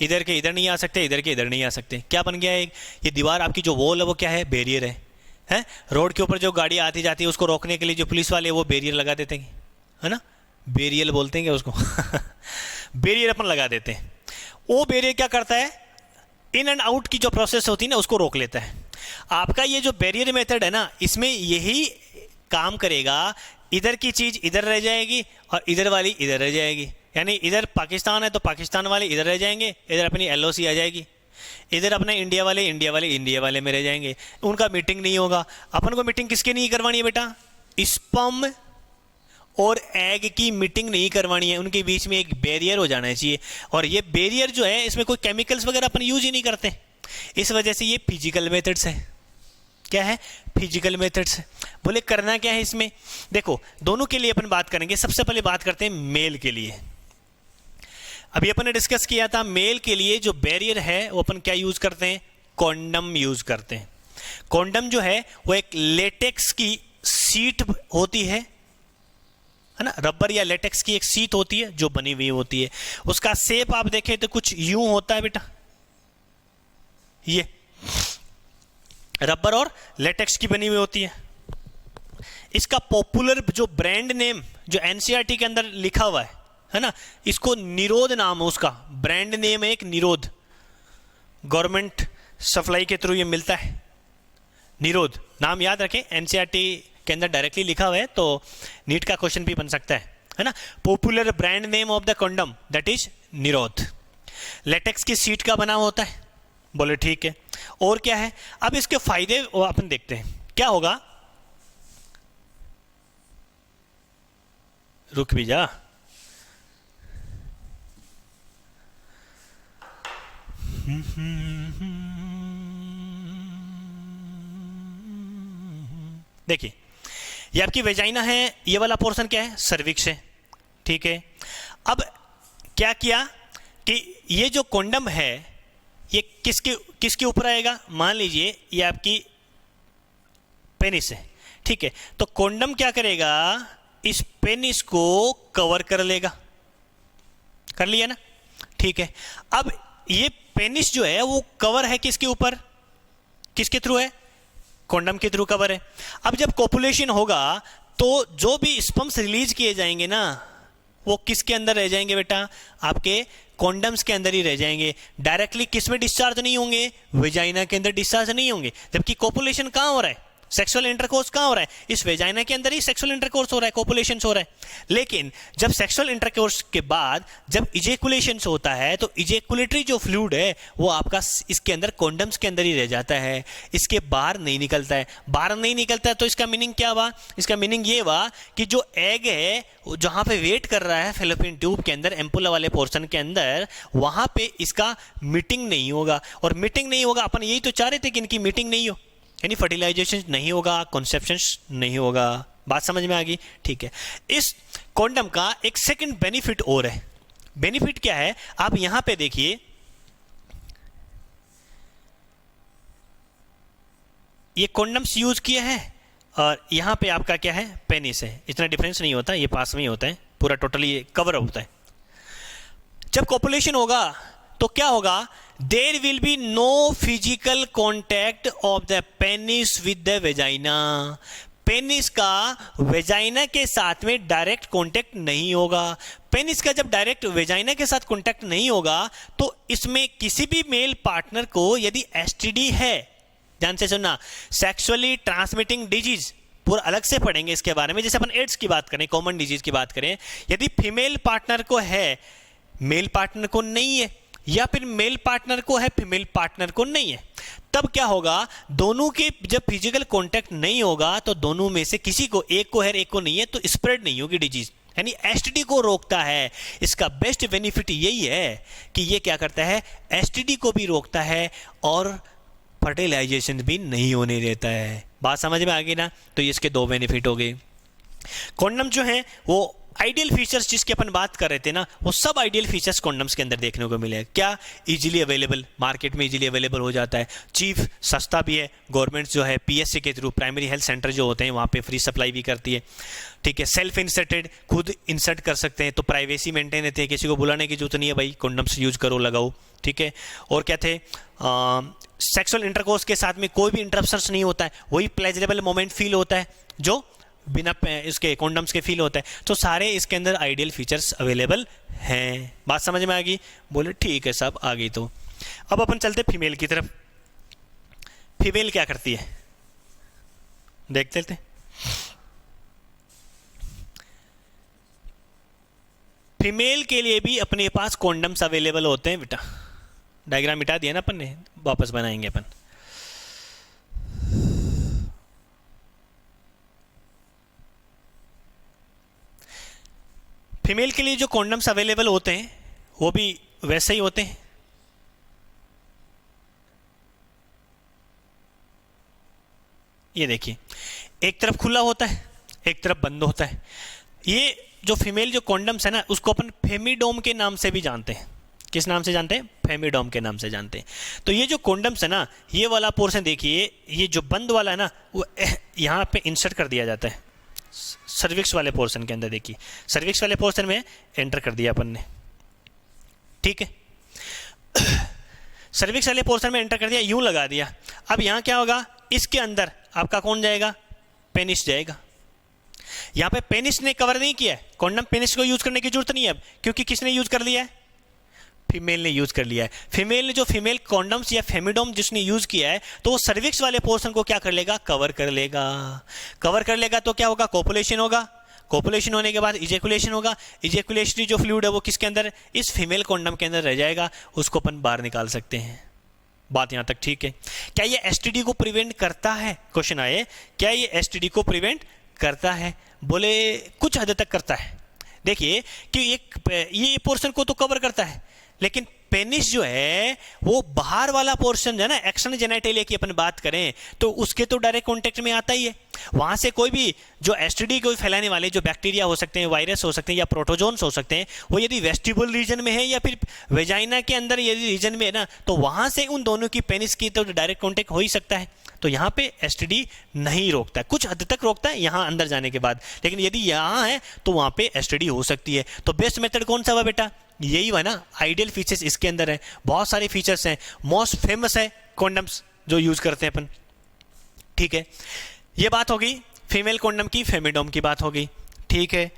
इधर के इधर नहीं आ सकते, इधर के इधर नहीं आ सकते। क्या बन गया है? ये दीवार आपकी जो वॉल है वो क्या है? बैरियर है? रोड के ऊपर जो गाड़ी आती जाती है उसको रोकने के लिए जो पुलिस वाले वो बैरियर लगा देते हैं, है ना, बैरियर बोलते हैं क्या उसको? बैरियर अपन लगा देते हैं। वो बैरियर क्या करता है, इन एंड आउट की जो प्रोसेस होती है ना उसको रोक लेता है। आपका ये जो बैरियर मेथड है ना, इसमें यही काम करेगा, इधर की चीज इधर रह जाएगी और इधर वाली इधर रह जाएगी। यानी इधर पाकिस्तान है तो पाकिस्तान वाले इधर रह जाएंगे, इधर अपनी एलओसी आ जाएगी, इधर अपना इंडिया वाले इंडिया वाले में रह जाएंगे। उनका मीटिंग नहीं होगा। अपन को मीटिंग किसकी नहीं करवानी है बेटा? स्पर्म और एग की मीटिंग नहीं करवानी है, उनके बीच में एक बैरियर हो जाना चाहिए। और ये बैरियर जो है इसमें कोई केमिकल्स वगैरह अपन यूज ही नहीं करते, इस वजह से ये फिजिकल मेथड्स है। क्या है? Physical methods. बोले करना क्या है इसमें? देखो दोनों के लिए अपन बात करेंगे। सबसे पहले बात करते हैं मेल के लिए। अभी अपन ने डिस्कस किया था मेल के लिए जो बैरियर है वो अपन क्या यूज करते हैं? कॉन्डम यूज करते हैं। कॉन्डम जो है वो एक लेटेक्स की सीट होती है ना, रबर या लेटेक्स की एक सीट होती है जो बनी हुई होती है। उसका शेप आप देखें तो कुछ यूं होता है बेटा, ये रबर और लेटेक्स की बनी हुई होती है। इसका पॉपुलर जो ब्रांड नेम जो एनसीईआरटी के अंदर लिखा हुआ है ना, इसको निरोध नाम है, उसका ब्रांड नेम है एक निरोध। गवर्नमेंट सप्लाई के थ्रू ये मिलता है, निरोध नाम याद रखें। एनसीईआरटी के अंदर डायरेक्टली लिखा हुआ है तो नीट का क्वेश्चन भी बन सकता है ना। Popular brand name of the condom that is Nirodh. Latex की सीट का बना होता है। बोले ठीक है, और क्या है? अब इसके फायदे अपन देखते हैं क्या होगा। रुक भी जा। देखिए ये आपकी वेजाइना है, ये वाला पोर्शन क्या है, सर्विक्स है, ठीक है। अब क्या किया कि ये जो कॉन्डम है ये किसके ऊपर आएगा, मान लीजिए ये आपकी पेनिस है, ठीक है। तो कॉन्डम क्या करेगा, इस पेनिस को कवर कर लेगा, कर लिया ना, ठीक है। अब ये पेनिस जो है वो कवर है किसके ऊपर, किसके थ्रू है, कॉन्डम के थ्रू कवर है। अब जब कोपुलेशन होगा तो जो भी स्पर्म्स रिलीज किए जाएंगे ना वो किसके अंदर रह जाएंगे बेटा, आपके कॉन्डम्स के अंदर ही रह जाएंगे, डायरेक्टली किस में डिस्चार्ज नहीं होंगे, वेजाइना के अंदर डिस्चार्ज नहीं होंगे। जबकि कोपुलेशन कहां हो रहा है, सेक्सुअल इंटरकोर्स कहां हो रहा है, इस वेजाइना के अंदर ही सेक्सुअल इंटरकोर्स हो रहा है, कोपुलेशन हो रहा है। लेकिन जब सेक्सुअल इंटरकोर्स के बाद जब इजेकुलेशन होता है तो इजेकुलेटरी जो फ्लूइड है वो आपका इसके अंदर कॉन्डम्स के अंदर ही रह जाता है, इसके बाहर नहीं निकलता है। बाहर नहीं निकलता है तो इसका मीनिंग क्या हुआ, इसका मीनिंग ये हुआ कि जो एग है जहां पे वेट कर रहा है फैलोपियन ट्यूब के अंदर, एम्पुला वाले पोर्शन के अंदर, वहां पे इसका मीटिंग नहीं होगा। और मीटिंग नहीं होगा, अपन यही तो चाह रहे थे कि इनकी मीटिंग नहीं हो, यानी फर्टिलाइजेशन नहीं होगा, कॉन्सेप्शन नहीं होगा। बात समझ में आ गई, ठीक है। इस कॉन्डम का एक सेकंड बेनिफिट और है। बेनिफिट क्या है, आप यहां पे देखिए, ये कॉन्डम्स यूज किए हैं और यहां पे आपका क्या है, पेनिस है। इतना डिफरेंस नहीं होता, ये पास में ही होता है, पूरा टोटली कवर होता है। जब कॉपुलेशन होगा तो क्या होगा, there will be no physical contact of the penis with the vagina. Penis का वेजाइना के साथ में डायरेक्ट कॉन्टैक्ट नहीं होगा। पेनिस का जब डायरेक्ट वेजाइना के साथ कॉन्टैक्ट नहीं होगा तो इसमें किसी भी मेल पार्टनर को यदि एसटीडी है, ध्यान से सुनना, सेक्सुअली ट्रांसमिटिंग डिजीज, पूरा अलग से पढ़ेंगे इसके बारे में, जैसे अपन एड्स की बात करें, कॉमन डिजीज की बात करें, यदि फीमेल पार्टनर को है, मेल पार्टनर को नहीं है, या फिर मेल पार्टनर को है, फीमेल पार्टनर को नहीं है, तब क्या होगा, दोनों के जब फिजिकल कांटेक्ट नहीं होगा तो दोनों में से किसी को, एक को है एक को नहीं है, तो स्प्रेड नहीं होगी डिजीज, यानी एसटीडी को रोकता है। इसका बेस्ट बेनिफिट यही है कि ये क्या करता है, एसटीडी को भी रोकता है और फर्टिलाइजेशन भी नहीं होने देता है। बात समझ में आ गई ना, तो ये इसके दो बेनिफिट हो गए। कॉन्डम जो है वो आइडियल फीचर्स जिसके अपन बात कर रहे थे ना, वो सब आइडियल फीचर्स कॉन्डम्स के अंदर देखने को मिले। क्या, इजीली अवेलेबल, मार्केट में इजीली अवेलेबल हो जाता है, चीप, सस्ता भी है, गवर्नमेंट जो है पीएससी के थ्रू, प्राइमरी हेल्थ सेंटर जो होते हैं वहाँ पे फ्री सप्लाई भी करती है, ठीक है। सेल्फ इंसर्टेड, खुद इंसर्ट कर सकते हैं, तो प्राइवेसी मेंटेन रहती है, किसी को बुलाने की जरूरत नहीं है, भाई कॉन्डम्स यूज करो, लगाओ, ठीक है। और क्या थे, सेक्सुअल इंटरकोर्स के साथ में कोई भी इंटरप्शंस नहीं होता है, वही प्लेजरेबल मोमेंट फील होता है जो बिना इसके कॉन्डम्स के फील होता है। तो सारे इसके अंदर आइडियल फीचर्स अवेलेबल हैं। बात समझ में आ गई, बोले ठीक है साहब, आ गई। तो अब अपन चलते फीमेल की तरफ। फीमेल क्या करती है देखते थे। फीमेल के लिए भी अपने पास कॉन्डम्स अवेलेबल होते हैं बेटा। डायग्राम मिटा दिया ना अपन ने, वापस बनाएंगे अपन। फीमेल के लिए जो कॉन्डम्स अवेलेबल होते हैं वो भी वैसे ही होते हैं। ये देखिए, एक तरफ खुला होता है, एक तरफ बंद होता है। ये जो फीमेल जो कॉन्डम्स है ना, उसको अपन फेमिडोम के नाम से भी जानते हैं। किस नाम से जानते हैं, फेमिडोम के नाम से जानते हैं। तो ये जो कॉन्डम्स है ना, ये वाला पोर्शन देखिए, ये जो बंद वाला है ना, वो यहाँ पे इंसर्ट कर दिया जाता है सर्विक्स वाले पोर्शन के अंदर। देखिए, सर्विक्स वाले पोर्शन में एंटर कर दिया अपन ने, ठीक है। सर्विक्स वाले पोर्शन में एंटर कर दिया, यूं लगा दिया। अब यहाँ क्या होगा, इसके अंदर आपका कौन जाएगा, पेनिस जाएगा। यहाँ पे पेनिस ने कवर नहीं किया है, कॉन्डम पेनिस को यूज करने की जरूरत नहीं है अब, क्योंकि किसने यूज कर लिया है, फीमेल ने यूज कर लिया है। फीमेल ने जो फीमेल कॉन्डम्स या फेमिडोम जिसने यूज किया है, तो वो सर्विक्स वाले पोर्शन को क्या कर लेगा, कवर कर लेगा। कवर कर लेगा तो क्या होगा, कोपुलेशन होगा। कोपुलेशन होने के बाद इजेकुलेशन होगा। इजेकुलेशनरी जो फ्लूइड है वो किसके अंदर, इस फीमेल कॉन्डम के अंदर रह जाएगा, उसको अपन बाहर निकाल सकते हैं। बात यहां तक ठीक है। क्या ये एसटीडी को प्रिवेंट करता है, क्वेश्चन आए, क्या ये एसटीडी को प्रिवेंट करता है? बोले कुछ हद तक करता है। देखिए कि ये पोर्शन को तो कवर करता है, लेकिन पेनिस जो है वो बाहर वाला पोर्शन है ना, एक्सटर्नल जेनिटलिया की अपन बात करें तो उसके तो डायरेक्ट कांटेक्ट में आता ही है। वहां से कोई भी जो एसटीडी को फैलाने वाले जो बैक्टीरिया हो सकते हैं, वायरस हो सकते हैं या प्रोटोजोन्स हो सकते हैं, वो यदि वेस्टिबुल रीजन में है या फिर वेजाइना के अंदर यदि रीजन में है ना, तो वहां से उन दोनों की पेनिस की तो डायरेक्ट कांटेक्ट हो ही सकता है। तो यहाँ पे एसटीडी नहीं रोकता है, कुछ हद तक रोकता है यहाँ अंदर जाने के बाद, लेकिन यदि यहाँ है तो वहां पे एसटीडी हो सकती है। तो बेस्ट मेथड कौन सा हुआ बेटा? यही हुआ ना, आइडियल फीचर्स इसके अंदर है, बहुत सारे फीचर्स हैं, मोस्ट फेमस है कॉन्डम्स जो यूज करते हैं अपन। ठीक है, ये बात होगी फीमेल कॉन्डम की, फेमिडोम की बात होगी। ठीक है,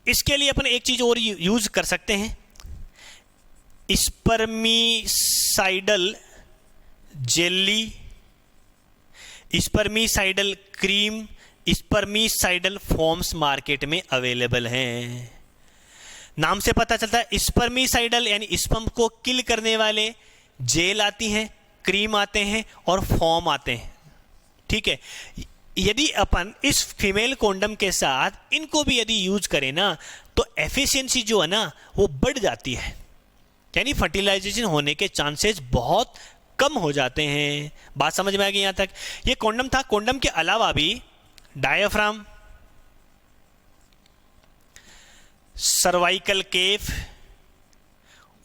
इसके लिए अपन एक चीज और यूज कर सकते हैं, spermicidal jelly, spermicidal cream, spermicidal forms market में अवेलेबल हैं। नाम से पता चलता है स्पर्मिसाइडल यानी स्पर्म को किल करने वाले जेल आती हैं, क्रीम आते हैं और फॉर्म आते हैं। ठीक है, यदि अपन इस फीमेल कॉन्डम के साथ इनको भी यदि यूज करें ना तो एफिशिएंसी जो है ना वो बढ़ जाती है, यानी फर्टिलाइजेशन होने के चांसेस बहुत कम हो जाते हैं। बात समझ में आ गई यहां तक? ये कॉन्डम था। कॉन्डम के अलावा भी डायफ्राम, सर्वाइकल केफ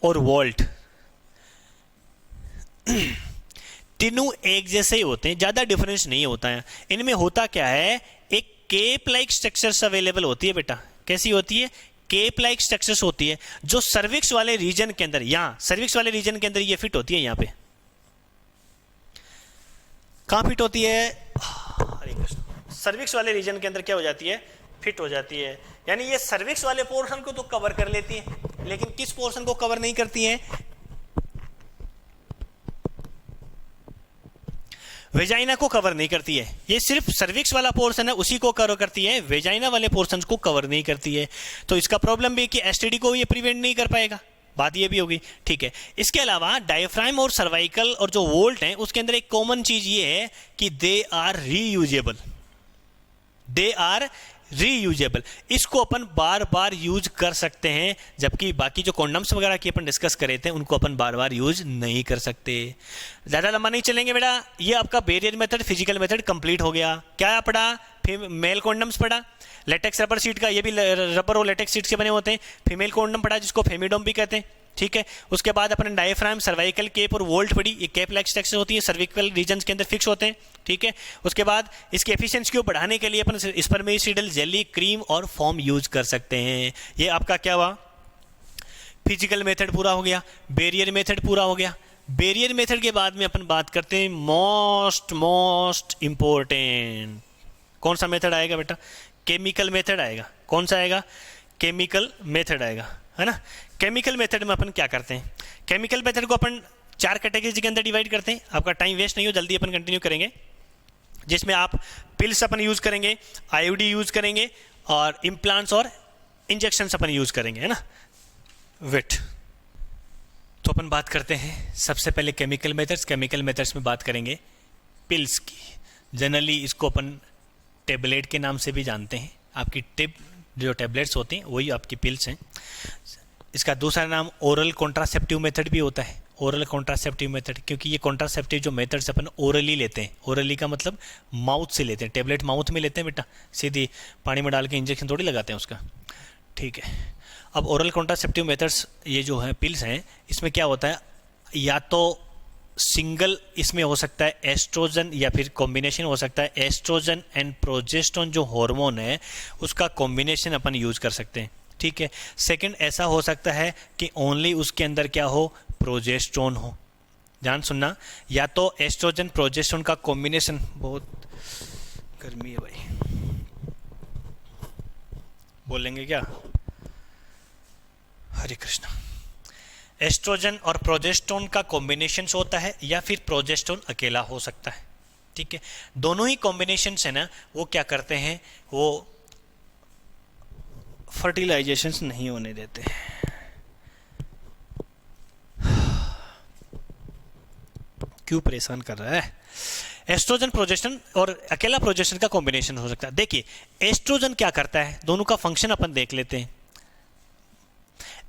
और वॉल्ट तीनों एक जैसे ही होते हैं, ज्यादा डिफरेंस नहीं होता है। इनमें होता क्या है, एक केप लाइक स्ट्रक्चर्स अवेलेबल होती है बेटा। कैसी होती है? केप लाइक स्ट्रक्चर्स होती है जो सर्विक्स वाले रीजन के अंदर, यहां सर्विक्स वाले रीजन के अंदर ये फिट होती है। यहां पे कहां फिट होती है? हरे कृष्ण, सर्विक्स वाले रीजन के अंदर क्या हो जाती है? फिट हो जाती है। यानी ये सर्विक्स वाले पोर्शन को तो कवर कर लेती है, लेकिन किस पोर्शन को कवर नहीं करती है? वेजाइना को कवर नहीं करती है। ये सिर्फ सर्विक्स वाला पोर्शन है उसी को कवर करती है, वेजाइना वाले पोर्शन को कवर नहीं करती है। तो इसका प्रॉब्लम भी है कि एसटीडी को ये प्रिवेंट नहीं कर पाएगा, बात ये भी होगी। ठीक है, इसके अलावा डायफ्राम और सर्वाइकल और जो वोल्ट हैं उसके अंदर एक कॉमन चीज ये है कि they are reusable, they are reusable. इसको अपन बार बार यूज कर सकते हैं, जबकि बाकी जो कॉन्डम्स वगैरह की अपन डिस्कस करे थे उनको अपन बार बार यूज नहीं कर सकते। ज्यादा लंबा नहीं चलेंगे बेटा। ये आपका barrier method, physical method complete हो गया। क्या पढ़ा? मेल कॉन्डम्स पढ़ा, लेटेक्स रबर सीट का, ये भी रबर और लेटेक्स सीट से बने होते हैं। फीमेल कॉन्डम पढ़ा जिसको फेमिडोम भी कहते हैं। ठीक है, उसके बाद अपन डायफ्राम, सर्वाइकल केप और वोल्ट पढ़ी। ये केप लाइक स्ट्रक्चर होती है, सर्विकल रीजन्स के अंदर फिक्स होते हैं। ठीक है, उसके बाद इसकी एफिशिएंसी को बढ़ाने के लिए अपन स्पर्मिसाइडल जेली, क्रीम और फॉर्म यूज कर सकते हैं। ये आपका क्या हुआ? फिजिकल मेथड पूरा हो गया, बैरियर मेथड पूरा हो गया। बैरियर मेथड के बाद में अपन बात करते हैं मोस्ट इंपॉर्टेंट। कौन सा मेथड आएगा बेटा? केमिकल मेथड आएगा। कौन सा आएगा? केमिकल मेथड आएगा, है ना। केमिकल मेथड में अपन क्या करते हैं? केमिकल मेथड को अपन 4 कैटेगरीज के अंदर डिवाइड करते हैं। आपका टाइम वेस्ट नहीं हो, जल्दी अपन कंटिन्यू करेंगे। जिसमें आप पिल्स अपन यूज करेंगे, आईयूडी यूज करेंगे और इम्प्लांट्स और इंजेक्शन अपन यूज करेंगे, है ना। वेट, तो अपन बात करते हैं सबसे पहले केमिकल मेथड्स। केमिकल मेथड्स में बात करेंगे पिल्स की। जनरली इसको अपन टेबलेट के नाम से भी जानते हैं। आपकी जो टेबलेट्स होती हैं वही आपकी पिल्स हैं। इसका दूसरा नाम ओरल कॉन्ट्रासेप्टिव मेथड भी होता है। ओरल कॉन्ट्रासेप्टिव मेथड, क्योंकि ये कॉन्ट्रासेप्टिव जो मेथड्स अपन ओरली लेते हैं, ओरली का मतलब माउथ से लेते हैं। टेबलेट माउथ में लेते हैं बेटा, सीधी पानी में डाल के इंजेक्शन थोड़ी लगाते हैं उसका। ठीक है, अब ओरल कॉन्ट्रासेप्टिव मेथड्स ये जो है पिल्स हैं, इसमें क्या होता है, या तो सिंगल इसमें हो सकता है एस्ट्रोजन, या फिर कॉम्बिनेशन हो सकता है एस्ट्रोजन एंड प्रोजेस्टेरोन जो हार्मोन है उसका कॉम्बिनेशन अपन यूज कर सकते हैं। ठीक है, सेकंड ऐसा हो सकता है कि ओनली उसके अंदर क्या हो, प्रोजेस्टेरोन हो। ध्यान सुनना, या तो एस्ट्रोजन प्रोजेस्टेरोन का कॉम्बिनेशन, बहुत गर्मी है भाई, बोलेंगे क्या? हरे कृष्णा। एस्ट्रोजन और प्रोजेस्टेरोन का कॉम्बिनेशन होता है, या फिर प्रोजेस्टेरोन अकेला हो सकता है। ठीक है, दोनों ही कॉम्बिनेशन है ना, वो क्या करते हैं, वो फर्टिलाइजेशन नहीं होने देते। क्यों परेशान कर रहा है? एस्ट्रोजन प्रोजेस्टेरोन और अकेला प्रोजेस्टेरोन का कॉम्बिनेशन हो सकता है। देखिए एस्ट्रोजन क्या करता है, दोनों का फंक्शन अपन देख लेते हैं।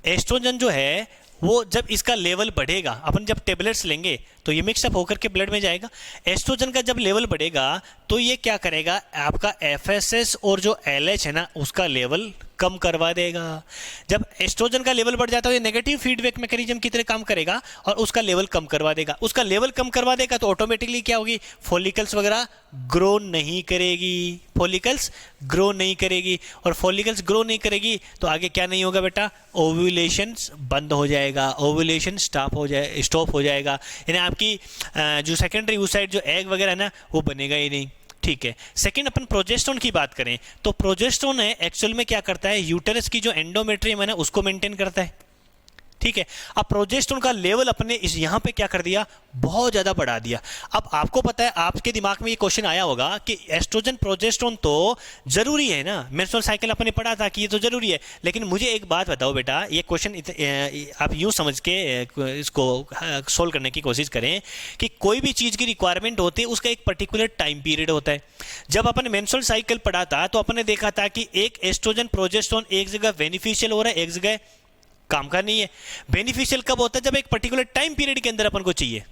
एस्ट्रोजन जो है वो जब इसका लेवल बढ़ेगा, अपन जब टेबलेट्स लेंगे तो ये मिक्सअप होकर के ब्लड में जाएगा। एस्ट्रोजन का जब लेवल बढ़ेगा तो ये क्या करेगा, आपका एफएसएस और जो एलएच है ना उसका लेवल कम करवा देगा। जब एस्ट्रोजन का लेवल बढ़ जाता है तो ये नेगेटिव फीडबैक मैकेनिज्म की तरह काम करेगा और उसका लेवल कम करवा देगा। उसका लेवल कम करवा देगा तो ऑटोमेटिकली क्या होगी, फॉलिकल्स वगैरह ग्रो नहीं करेगी, फॉलिकल्स ग्रो नहीं करेगी। और फॉलिकल्स ग्रो नहीं करेगी तो आगे क्या नहीं होगा बेटा, ओव्यूलेशन बंद हो जाएगा, ओव्यूलेशन स्टॉप हो जाएगा। यानी आपकी जो सेकेंडरी oocyte जो एग वगैरह है ना वो बनेगा ही नहीं। ठीक है, सेकंड अपन प्रोजेस्टेरोन की बात करें तो प्रोजेस्टेरोन है एक्चुअल में क्या करता है, यूटेरस की जो एंडोमेट्रियम है ना उसको मेंटेन करता है। ठीक है, अब प्रोजेस्टेरोन का लेवल अपने इस यहां पे क्या कर दिया, बहुत ज्यादा बढ़ा दिया। अब आपको पता है, आपके दिमाग में ये क्वेश्चन आया होगा कि एस्ट्रोजन प्रोजेस्टेरोन तो जरूरी है ना, मेंस्ट्रुअल साइकिल अपने पढ़ा था कि ये तो जरूरी है। लेकिन मुझे एक बात बताओ बेटा, ये क्वेश्चन आप यूं समझ के इसको सोल्व करने की कोशिश करें कि कोई भी चीज की रिक्वायरमेंट होती है उसका एक पर्टिकुलर टाइम पीरियड होता है। जब अपन मेंस्ट्रुअल साइकिल पढ़ा था तो अपन ने देखा था कि एक एस्ट्रोजन प्रोजेस्टेरोन एक जगह बेनिफिशियल हो रहा है, एक जगह काम का नहीं है। बेनिफिशियल कब होता है, जब एक पर्टिकुलर टाइम पीरियड के अंदर अपन को चाहिए।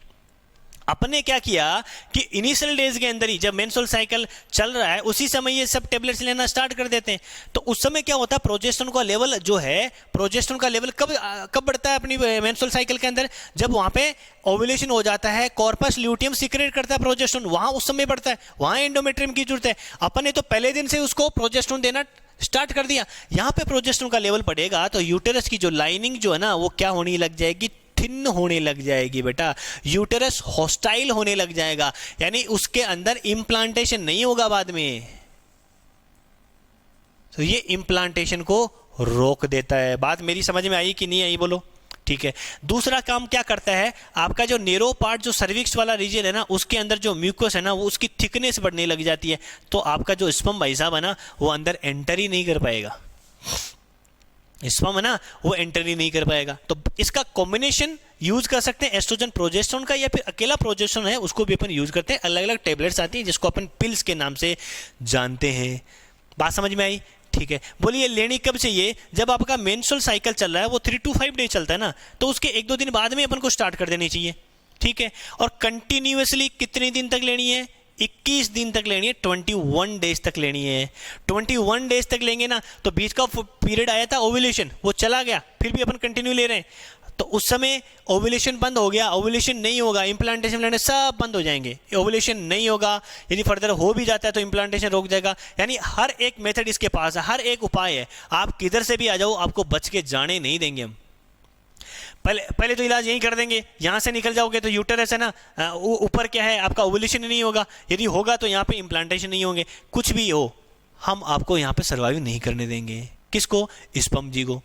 अपन ने क्या किया कि इनिशियल डेज के अंदर ही जब मेंस्ट्रुअल साइकिल चल रहा है उसी समय ये सब टेबलेट्स लेना स्टार्ट कर देते हैं। तो उस समय क्या होता है, प्रोजेस्टेरोन का लेवल जो है, प्रोजेस्टेरोन का लेवल कब बढ़ता है अपनी मेंस्ट्रुअल साइकिल के अंदर, जब वहां पे ओव्यूलेशन हो जाता है, कॉर्पस ल्यूटियम सीक्रेट करता है प्रोजेस्टेरोन, वहां उस समय बढ़ता है, वहां एंडोमेट्रियम की जरूरत है। अपन ने तो पहले दिन से उसको प्रोजेस्टेरोन देना स्टार्ट कर दिया। यहां पे प्रोजेस्टेरोन का लेवल बढ़ेगा तो यूटेरस की जो लाइनिंग जो है ना वो क्या होने लग जाएगी, थिन होने लग जाएगी बेटा। यूटेरस हॉस्टाइल होने लग जाएगा, यानी उसके अंदर इंप्लांटेशन नहीं होगा बाद में। तो ये इंप्लांटेशन को रोक देता है। बात मेरी समझ में आई कि नहीं आई, बोलो। ठीक है, दूसरा काम क्या करता है, आपका जो नेरो पार्ट जो सर्विक्स वाला रीजन है ना उसके अंदर जो म्यूकस है ना वो उसकी थिकनेस बढ़ने लग जाती है, तो आपका जो स्पर्म भाई साहब है ना वो अंदर एंटर ही नहीं कर पाएगा। स्पर्म है ना वो एंटर ही नहीं कर पाएगा। तो इसका कॉम्बिनेशन यूज कर सकते हैं एस्ट्रोजन प्रोजेस्टेरोन का, या फिर अकेला प्रोजेस्टेरोन है उसको भी अपन यूज करते हैं। अलग अलग टेबलेट्स आती हैं जिसको अपन पिल्स के नाम से जानते हैं। बात समझ में आई? ठीक है, बोलिए लेनी कब चाहिए, जब आपका मेंस्ट्रुअल साइकिल चल रहा है वो 3 to 5 डे चलता है ना, तो उसके 1-2 दिन बाद में अपन को स्टार्ट कर देनी चाहिए। ठीक है, और कंटिन्यूअसली कितने दिन तक लेनी है, 21 दिन तक लेनी है, 21 डेज तक लेनी है। 21 डेज तक लेंगे ना तो बीच का पीरियड आया था ओव्यूलेशन, वो चला गया, फिर भी अपन कंटिन्यू ले रहे हैं, तो उस समय ओव्यूलेशन बंद हो गया, ओव्यूलेशन नहीं होगा, इंप्लांटेशन लेने सब बंद हो जाएंगे। ओव्यूलेशन नहीं होगा, यदि फर्दर हो भी जाता है तो इंप्लांटेशन रोक जाएगा। यानी हर एक मेथड इसके पास है, हर एक उपाय है, आप किधर से भी आ जाओ आपको बच के जाने नहीं देंगे हम। पहले तो इलाज यही कर देंगे, यहां से निकल जाओगे तो यूटेरस है ना ऊपर क्या है आपका, ओव्यूलेशन नहीं होगा, यदि होगा तो यहाँ पे इंप्लांटेशन नहीं होंगे, कुछ भी हो हम आपको यहाँ पे सर्वाइव नहीं करने देंगे। किसको? स्पर्म जी को।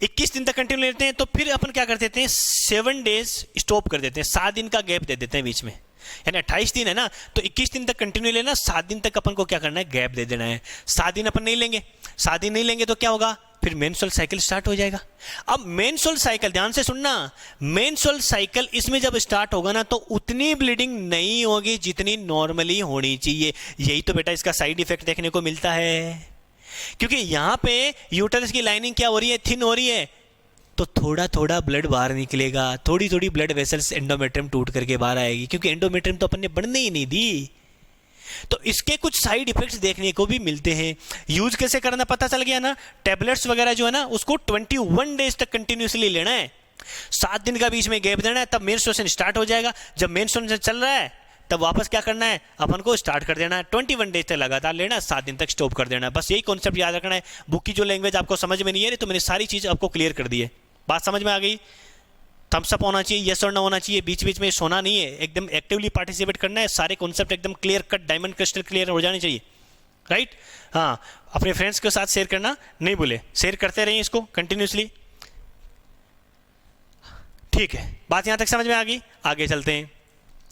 21 दिन तक कंटिन्यू लेते हैं तो फिर अपन क्या कर देते हैं, 7 डेज स्टॉप कर देते हैं, 7 दिन का गैप दे देते हैं बीच में। यानी 28 दिन है ना तो 21 दिन तक कंटिन्यू लेना, 7 दिन तक अपन को क्या करना है, गैप दे देना है। 7 दिन अपन नहीं लेंगे, 7 दिन नहीं लेंगे तो क्या होगा, फिर मेंस्ट्रुअल साइकिल स्टार्ट हो जाएगा। अब मेंस्ट्रुअल साइकिल ध्यान से सुनना, मेंस्ट्रुअल साइकिल इसमें जब स्टार्ट होगा ना तो उतनी ब्लीडिंग नहीं होगी जितनी नॉर्मली होनी चाहिए। यही तो बेटा इसका साइड इफेक्ट देखने को मिलता है, क्योंकि यहां पे यूटेरस की लाइनिंग क्या हो रही है, थिन हो रही है, तो थोड़ा थोड़ा ब्लड बाहर निकलेगा, थोड़ी थोड़ी ब्लड वेसल्स एंडोमेट्रियम टूट करके बाहर आएगी, क्योंकि एंडोमेट्रियम तो अपन ने बढ़ने ही नहीं दी। तो इसके कुछ साइड इफेक्ट्स देखने को भी मिलते हैं। यूज कैसे करना पता चल गया ना, टैबलेट्स वगैरह जो है ना उसको 21 डेज तक कंटिन्यूसली लेना है, 7 दिन का बीच में गैप देना है, तब मेंस्ट्रुएशन स्टार्ट हो जाएगा। जब मेंस्ट्रुएशन चल रहा है तब वापस क्या करना है, अपन को स्टार्ट कर देना है, 21 डेज तक लगातार लेना, 7 दिन तक स्टॉप कर देना है। बस यही कॉन्सेप्ट याद रखना है। बुक की जो लैंग्वेज आपको समझ में नहीं है तो मैंने सारी चीज आपको क्लियर कर दी है। बात समझ में आ गई? थम्स अप होना चाहिए, यस और नो होना चाहिए, बीच बीच में सोना नहीं है, एकदम एक्टिवली पार्टिसिपेट करना है, सारे कॉन्सेप्ट एकदम clear cut diamond crystal clear हो जाने चाहिए। राइट? हाँ, अपने फ्रेंड्स के साथ शेयर करना नहीं भूले, शेयर करते रहिए इसको कंटिन्यूसली। ठीक है, बात यहां तक समझ में आ गई? आगे चलते हैं।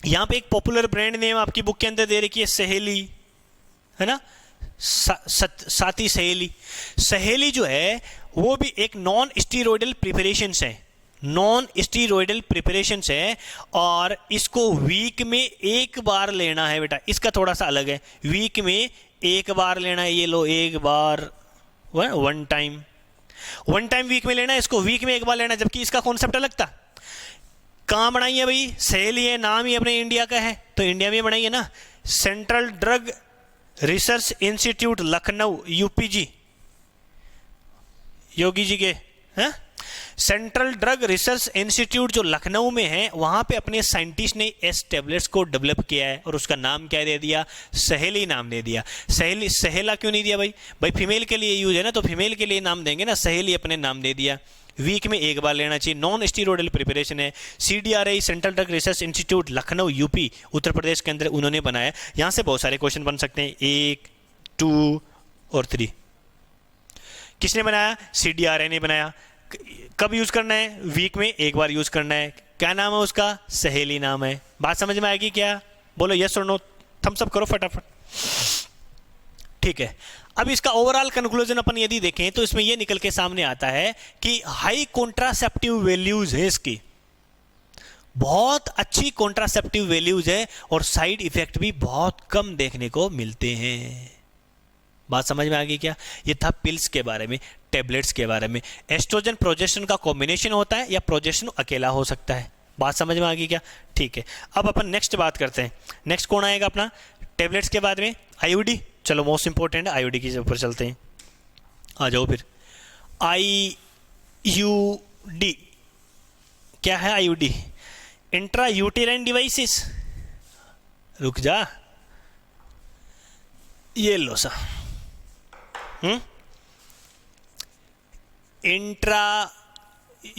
यहां पे एक पॉपुलर ब्रांड नेम आपकी बुक के अंदर दे रखी है, सहेली, है ना, साथी सहेली। सहेली जो है वो भी एक नॉन स्टीरोइडल प्रिपरेशंस है, नॉन स्टीरोइडल प्रिपरेशंस है, और इसको वीक में एक बार लेना है बेटा। इसका थोड़ा सा अलग है, वीक में एक बार लेना है, ये लो एक बार, 1 टाइम। वन टाइम वीक में लेना है इसको, वीक में एक बार लेना, जबकि इसका कॉन्सेप्ट अलग था। कहाँ बनाई है भाई? सहेली है, नाम ही अपने इंडिया का है तो इंडिया में बनाई है ना। Central Drug Research Institute Lucknow, यूपीजी, योगी जी के हैं। सेंट्रल ड्रग रिसर्च इंस्टीट्यूट जो लखनऊ में है, वहां पे अपने साइंटिस्ट ने एस टेबलेट्स को डेवलप किया है और उसका नाम क्या दे दिया? सहेली नाम दे दिया। सहेली, सहेला क्यों नहीं दिया भाई? भाई फीमेल के लिए यूज है ना, तो फीमेल के लिए नाम देंगे ना, सहेली अपने नाम दे दिया। वीक में एक बार लेना चाहिए। नॉन स्टीरोडल प्रिपरेशन है। CDRI Central Drug Research Institute Lucknow, UP, Uttar Pradesh के अंदर उन्होंने बनाया। यहाँ से बहुत सारे क्वेश्चन बन सकते हैं, 1, 2 और 3। किसने बनाया? CDRI ने बनाया। कब यूज करना है? वीक में एक बार यूज करना है। क्या नाम है उसका? सहेली नाम है। बात समझ में आएगी क्या? बोलो यस और नो, थम्स अप करो फटाफट। ठीक है, अब इसका ओवरऑल कंक्लूजन अपन यदि देखें तो इसमें यह निकल के सामने आता है कि हाई कॉन्ट्रासेप्टिव वैल्यूज है इसकी, बहुत अच्छी कॉन्ट्रासेप्टिव वैल्यूज है और साइड इफेक्ट भी बहुत कम देखने को मिलते हैं। बात समझ में आ गई क्या? ये था पिल्स के बारे में, टेबलेट्स के बारे में। एस्ट्रोजन प्रोजेस्टेरोन का कॉम्बिनेशन होता है या प्रोजेस्टेरोन अकेला हो सकता है। बात समझ में आ गई क्या? ठीक है, अब अपन नेक्स्ट बात करते हैं। नेक्स्ट कौन आएगा अपना टेबलेट्स के बाद में? IUD। चलो मोस्ट इंपॉर्टेंट है, IUD के ऊपर चलते हैं। आ जाओ फिर। IUD क्या है? IUD intra uterine devices. रुक जा, ये लो सा, इंट्रा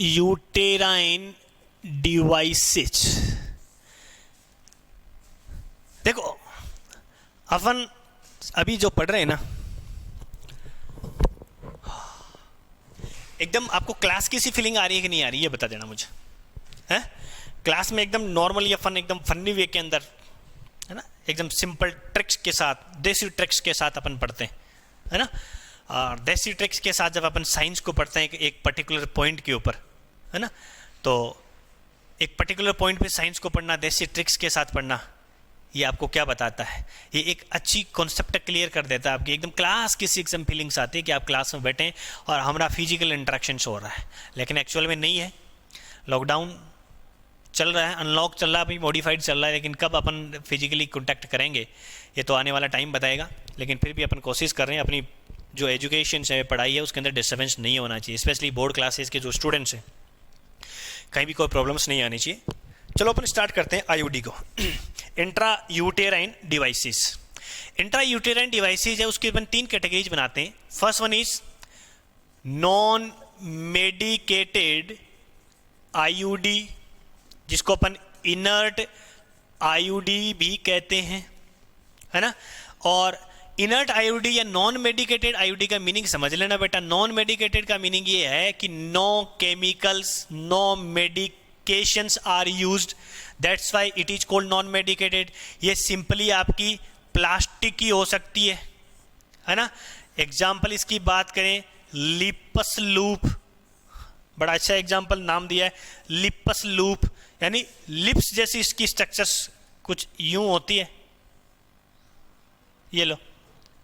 यूटेराइन डिवाइसेस। देखो अपन अभी जो पढ़ रहे हैं ना, एकदम आपको क्लास की सी फीलिंग आ रही है कि नहीं आ रही, ये बता देना मुझे। है क्लास में एकदम नॉर्मल या फन, एकदम फनी वे के अंदर, है ना, एकदम सिंपल ट्रिक्स के साथ, देसी ट्रिक्स के साथ अपन पढ़ते हैं, है ना। और देसी ट्रिक्स के साथ जब अपन साइंस को पढ़ते हैं एक पर्टिकुलर पॉइंट के ऊपर, है ना, तो एक पर्टिकुलर पॉइंट पे साइंस को पढ़ना, देसी ट्रिक्स के साथ पढ़ना, ये आपको क्या बताता है? ये एक अच्छी कॉन्सेप्ट क्लियर कर देता है आपकी। एकदम क्लास की सी एकदम फीलिंग्स आती है कि आप क्लास में बैठे और हमारा फिजिकल इंटरेक्शन हो रहा है, लेकिन एक्चुअल में नहीं है। लॉकडाउन चल रहा है, अनलॉक चल रहा है, अभी मॉडिफाइड चल रहा है, लेकिन कब अपन फिजिकली कॉन्टैक्ट करेंगे ये तो आने वाला टाइम बताएगा। लेकिन फिर भी अपन कोशिश कर रहे हैं अपनी जो एजुकेशन है, पढ़ाई है, उसके अंदर डिस्टर्बेंस नहीं होना चाहिए। स्पेशली बोर्ड क्लासेस के जो स्टूडेंट्स हैं, कहीं भी कोई प्रॉब्लम्स नहीं आनी चाहिए। चलो अपन स्टार्ट करते हैं IUD को। Intra uterine devices. Intra uterine devices है, उसके अपन 3 कैटेगरीज बनाते हैं। First one is non medicated IUD, जिसको अपन इनर्ट IUD भी कहते हैं, है ना। और इनर्ट IUD या नॉन मेडिकेटेड IUD का मीनिंग समझ लेना बेटा। नॉन मेडिकेटेड का मीनिंग ये है कि no chemicals, no medications are used, that's why it is called non medicated. ये सिंपली आपकी प्लास्टिक की हो सकती है ना। एग्जाम्पल इसकी बात करें, लिपस लूप, बड़ा अच्छा एग्जाम्पल नाम दिया है, लिपस लूप, यानी लिप्स जैसी इसकी स्ट्रक्चर्स कुछ यूं होती है, ये लो,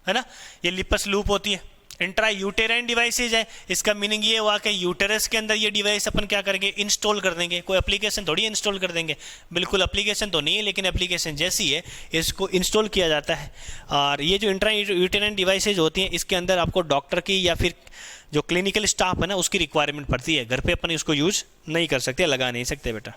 है ना, ये लिपस लूप होती है। इंट्रा यूटेराइन डिवाइसेज है, इसका मीनिंग ये हुआ कि यूटेरस के अंदर ये डिवाइस अपन क्या करेंगे? इंस्टॉल कर देंगे। कोई एप्लीकेशन थोड़ी इंस्टॉल कर देंगे, बिल्कुल एप्लीकेशन तो नहीं है, लेकिन एप्लीकेशन जैसी है, इसको इंस्टॉल किया जाता है। और ये जो इंट्रा यूटेराइन डिवाइसेज होती हैं, इसके अंदर आपको डॉक्टर की या फिर जो क्लिनिकल स्टाफ है ना, उसकी रिक्वायरमेंट पड़ती है। घर पे अपन इसको यूज नहीं कर सकते, लगा नहीं सकते बेटा,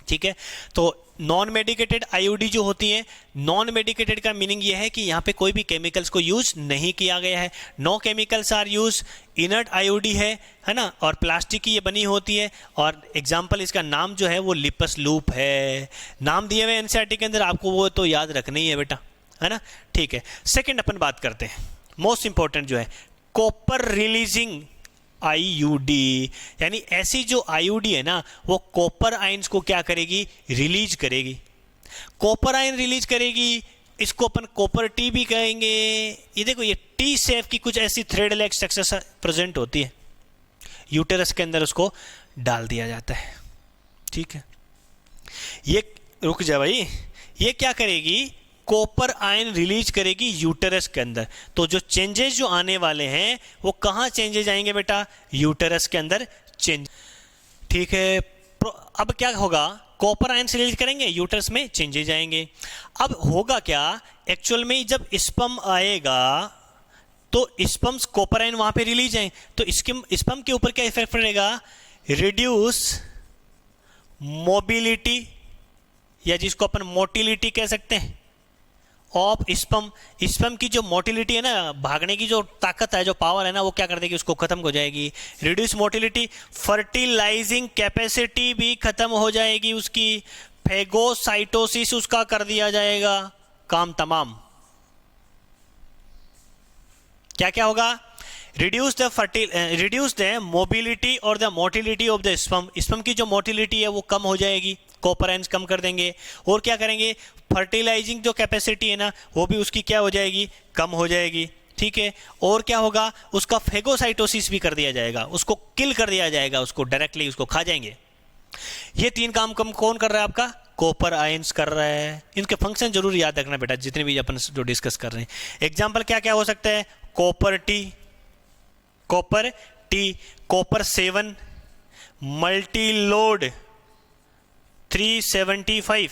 ठीक है। तो नॉन मेडिकेटेड IUD जो होती है, नॉन मेडिकेटेड का मीनिंग ये है कि यहाँ पे कोई भी केमिकल्स को यूज नहीं किया गया है, no chemicals are use, inert IUD है ना, और प्लास्टिक की ये बनी होती है। और एग्जाम्पल इसका नाम जो है वो लिपस लूप है, नाम दिए हुए NCERT के अंदर, आपको वो तो याद रखना ही है बेटा, है ना, ठीक है। सेकेंड अपन बात करते हैं, मोस्ट इंपॉर्टेंट जो है कॉपर रिलीजिंग IUD, यानी ऐसी जो IUD है ना, वो कॉपर आयंस को क्या करेगी? रिलीज करेगी। कॉपर आयन रिलीज करेगी, इसको अपन कॉपर टी भी कहेंगे। ये देखो, ये टी शेप की कुछ ऐसी थ्रेड लाइक स्ट्रक्चर प्रेजेंट होती है, यूटेरस के अंदर उसको डाल दिया जाता है, ठीक है। ये रुक जा भाई, ये क्या करेगी? कॉपर आयन रिलीज करेगी यूटेरस के अंदर। तो जो चेंजेस जो आने वाले हैं वो कहाँ चेंजेस आएंगे बेटा? यूटेरस के अंदर चेंज। ठीक है, अब क्या होगा? कॉपर आयन रिलीज करेंगे, यूटेरस में चेंजेस आएंगे। अब होगा क्या एक्चुअल में? जब स्पर्म आएगा तो स्पर्म्स कॉपर आयन वहां पे रिलीज आए तो इसके स्पर्म के ऊपर क्या इफेक्ट पड़ेगा? रिड्यूस मोबिलिटी, या जिसको अपन मोटिलिटी कह सकते हैं, ऑफ स्पर्म। स्पर्म की जो मोटिलिटी है ना, भागने की जो ताकत है, जो पावर है ना, वो क्या कर देगी? उसको खत्म हो जाएगी। रिड्यूस मोटिलिटी, फर्टिलाइजिंग कैपेसिटी भी खत्म हो जाएगी उसकी। फेगोसाइटोसिस उसका कर दिया जाएगा, काम तमाम। क्या क्या होगा? रिड्यूस द मोबिलिटी और the motility of the sperm. Sperm की जो मोटिलिटी है वो कम हो जाएगी, कॉपर आयंस कम कर देंगे। और क्या करेंगे? फर्टिलाइजिंग जो कैपेसिटी है ना, वो भी उसकी क्या हो जाएगी? कम हो जाएगी। ठीक है, और क्या होगा? उसका फेगोसाइटोसिस भी कर दिया जाएगा, उसको किल कर दिया जाएगा, उसको डायरेक्टली उसको खा जाएंगे। ये तीन काम कौन कर रहा है? आपका कॉपर आयंस कर रहा है। इनके फंक्शन जरूर याद रखना बेटा, जितने भी अपन जो डिस्कस कर रहे हैं। एग्जाम्पल क्या क्या हो सकता है? Copper T, copper 7, multi load 375,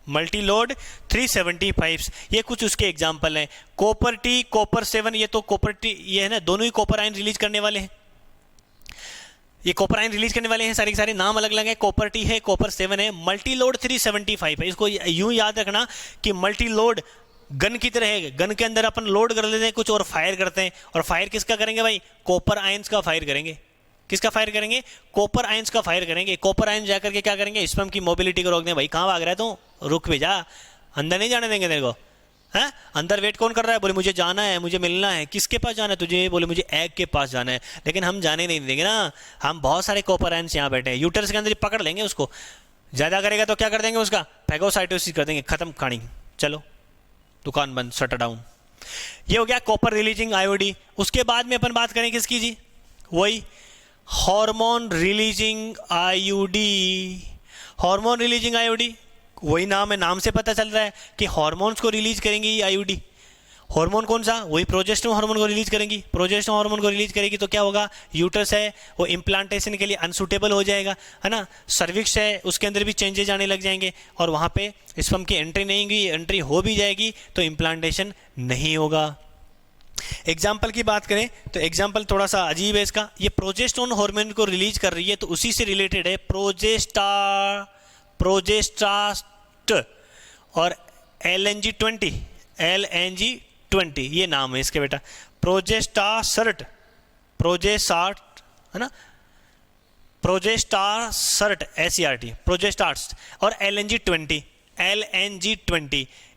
multi load 375, ये कुछ उसके एग्जाम्पल हैं। कॉपर टी, कॉपर 7, ये तो कॉपर टी ये है ना, दोनों ही कॉपर आयन रिलीज करने वाले हैं। ये कॉपर आयन रिलीज करने वाले हैं, सारे के सारे नाम अलग अलग है। कॉपर टी है, कॉपर 7 है, मल्टी लोड 375 है। इसको यूं याद रखना कि मल्टी लोड गन की तरह है। गन के अंदर अपन लोड कर लेते हैं कुछ और फायर करते हैं, और फायर किसका करेंगे भाई? कॉपर आयंस का फायर करेंगे। किसका फायर करेंगे? कॉपर आयंस का फायर करेंगे। कॉपर आयंस जाकर के क्या करेंगे? स्पर्म की मोबिलिटी को रोक दें। भाई कहाँ भाग रहा है तू? रुक भी जा, अंदर नहीं जाने देंगे तेरे को। है अंदर वेट कौन कर रहा है? बोले मुझे जाना है, मुझे मिलना है। किसके पास जाना है तुझे? बोले मुझे एग के पास जाना है। लेकिन हम जाने नहीं देंगे ना, हम बहुत सारे कॉपर आयंस यहाँ बैठे हैं, यूटरस के अंदर ही पकड़ लेंगे उसको। ज्यादा करेगा तो क्या कर देंगे? उसका फेगोसाइटोसिस कर देंगे, खत्म कहानी, चलो दुकान बंद, शटर डाउन। ये हो गया कॉपर रिलीजिंग आईओडी। उसके बाद में अपन बात करें किसकी जी? वही hormone releasing IOD. Hormone releasing IOD, वही नाम है, नाम से पता चल रहा है कि हार्मोन्स को रिलीज करेंगी ये आईओडी। हार्मोन कौन सा? वही प्रोजेस्टेरोन हार्मोन को रिलीज करेंगी। प्रोजेस्टेरोन हार्मोन को रिलीज करेगी तो क्या होगा? यूटरस है वो इम्प्लांटेशन के लिए अनसुटेबल हो जाएगा, है ना। सर्विक्स है उसके अंदर भी चेंजेस आने लग जाएंगे, और वहाँ पे स्पर्म की एंट्री नहीं होगी। एंट्री हो भी जाएगी तो इम्प्लांटेशन नहीं होगा। एग्जाम्पल की बात करें तो एग्जाम्पल थोड़ा सा अजीब है इसका। ये प्रोजेस्टेरोन हार्मोन को रिलीज कर रही है तो उसी से रिलेटेड है प्रोजेस्टास्ट और LNG20 ये नाम है इसके बेटा। प्रोजेस्टासर्ट है ना, प्रोजेस्टासर्ट SERT, प्रोजेस्टार्स और LNG20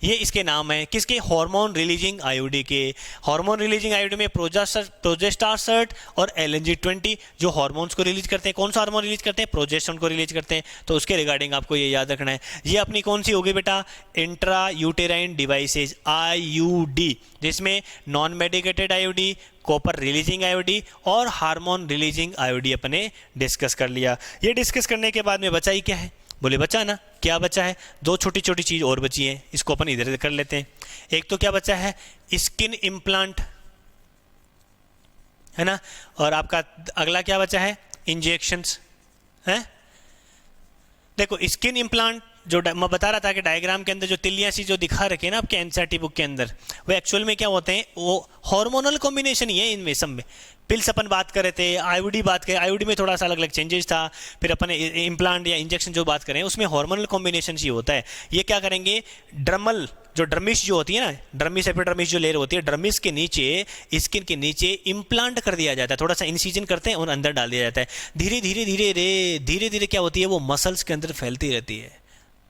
ये इसके नाम है। किसके? हार्मोन रिलीजिंग आईओडी के। हार्मोन रिलीजिंग आईओडी में प्रोजेस्टासर्ट और LNG20 जो हार्मोन्स को रिलीज करते हैं। कौन सा हार्मोन रिलीज करते हैं? प्रोजेस्टेरोन को रिलीज करते हैं। तो उसके रिगार्डिंग आपको ये याद रखना है। ये अपनी कौन सी होगी बेटा? इंट्रा यूटेराइन डिवाइसेज IUD, जिसमें non medicated IOD, copper releasing IOD और हार्मोन रिलीजिंग आईओडी अपने डिस्कस कर लिया। ये डिस्कस करने के बाद में बचा ही क्या है? बोले बचा ना, क्या बचा है? दो छोटी छोटी चीज और बची है, इसको अपन इधर कर लेते हैं। एक तो क्या बचा है? स्किन इम्प्लांट, है ना। और आपका अगला क्या बचा है? इंजेक्शंस, है। देखो स्किन इम्प्लांट जो मैं बता रहा था कि डायग्राम के अंदर जो तिलियां सी जो दिखा रखे हैं ना आपके एनसीईआरटी बुक के अंदर, वो एक्चुअल में क्या होते हैं? वो हार्मोनल कॉम्बिनेशन ही है इनमें सब में। पिल्स अपन बात कर रहे थे, आईओडी बात करें, आईओडी में थोड़ा सा अलग अलग चेंजेस था। फिर अपन इम्प्लांट या इंजेक्शन जो बात करें उसमें हार्मोनल कॉम्बिनेशन ही होता है। ये क्या करेंगे? ड्रमल जो ड्रमिश जो होती है ना, ड्रमिस एपिडर्मिस जो लेयर होती है, ड्रमिस के नीचे स्किन के नीचे इम्प्लांट कर दिया जाता है। थोड़ा सा इंसिजन करते हैं और अंदर डाल दिया जाता है। धीरे धीरे क्या होती है? वो मसल्स के अंदर फैलती रहती है,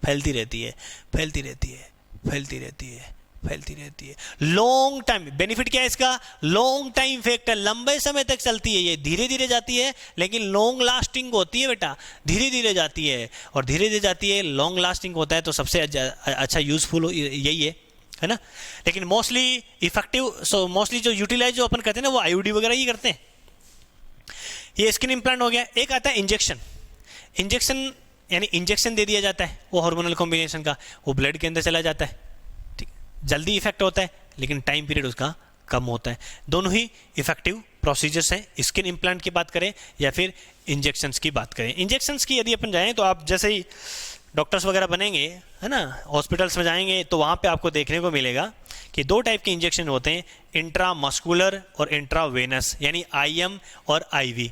फैलती रहती है, फैलती रहती है, फैलती रहती है, फैलती रहती है। लॉन्ग टाइम बेनिफिट क्या है इसका? लॉन्ग टाइम इफेक्ट है, लंबे समय तक चलती है। ये धीरे धीरे जाती है लेकिन लॉन्ग लास्टिंग होती है बेटा। धीरे धीरे जाती है और धीरे धीरे जाती है, लॉन्ग लास्टिंग होता है। तो सबसे अच्छा यूजफुल यही है ना। लेकिन मोस्टली इफेक्टिव मोस्टली जो यूटिलाइज जो अपन करते हैं ना, वो आईओडी वगैरह ही करते हैं। ये स्किन इम्प्लांट हो गया। एक आता है इंजेक्शन। इंजेक्शन यानी इंजेक्शन दे दिया जाता है वो हार्मोनल कॉम्बिनेशन का, वो ब्लड के अंदर चला जाता है। ठीक, जल्दी इफेक्ट होता है लेकिन टाइम पीरियड उसका कम होता है। दोनों ही इफेक्टिव प्रोसीजर्स हैं, स्किन इम्प्लांट की बात करें या फिर इंजेक्शंस की बात करें। इंजेक्शंस की यदि अपन जाएं तो आप जैसे ही डॉक्टर्स वगैरह बनेंगे, है ना, हॉस्पिटल्स में जाएंगे तो वहाँ पे आपको देखने को मिलेगा कि दो टाइप के इंजेक्शन होते हैं, इंट्रामस्कुलर और इंट्रावेनस, यानी आईएम और आईवी।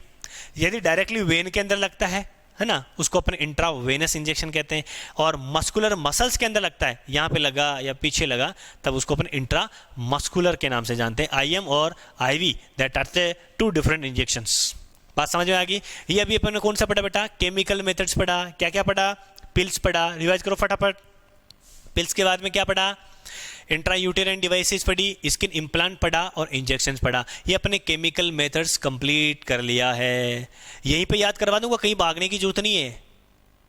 यदि डायरेक्टली वेन के अंदर लगता है ना, उसको अपन इंट्रावेनस इंजेक्शन कहते हैं, और मस्कुलर मसल्स के अंदर लगता है, यहाँ पे लगा या पीछे लगा, तब उसको अपन इंट्रामस्कुलर के नाम से जानते हैं। आईएम और IV, that are the two different injections. बात समझ में आ गई? ये अभी अपन ने कौन सा पढ़ा बेटा? केमिकल मेथड्स पढ़ा। क्या क्या पढ़ा? पिल्स पढ़ा। रिवाइज करो फटाफट। पिल्स के बाद में क्या पढ़ा? इंट्रायूटेराइन डिवाइसेस पढ़ी, स्किन इम्प्लांट पढ़ा और इंजेक्शंस पढ़ा। ये अपने केमिकल मेथड्स कंप्लीट कर लिया है। यहीं पे याद करवा दूंगा, कहीं भागने की जरूरत नहीं है।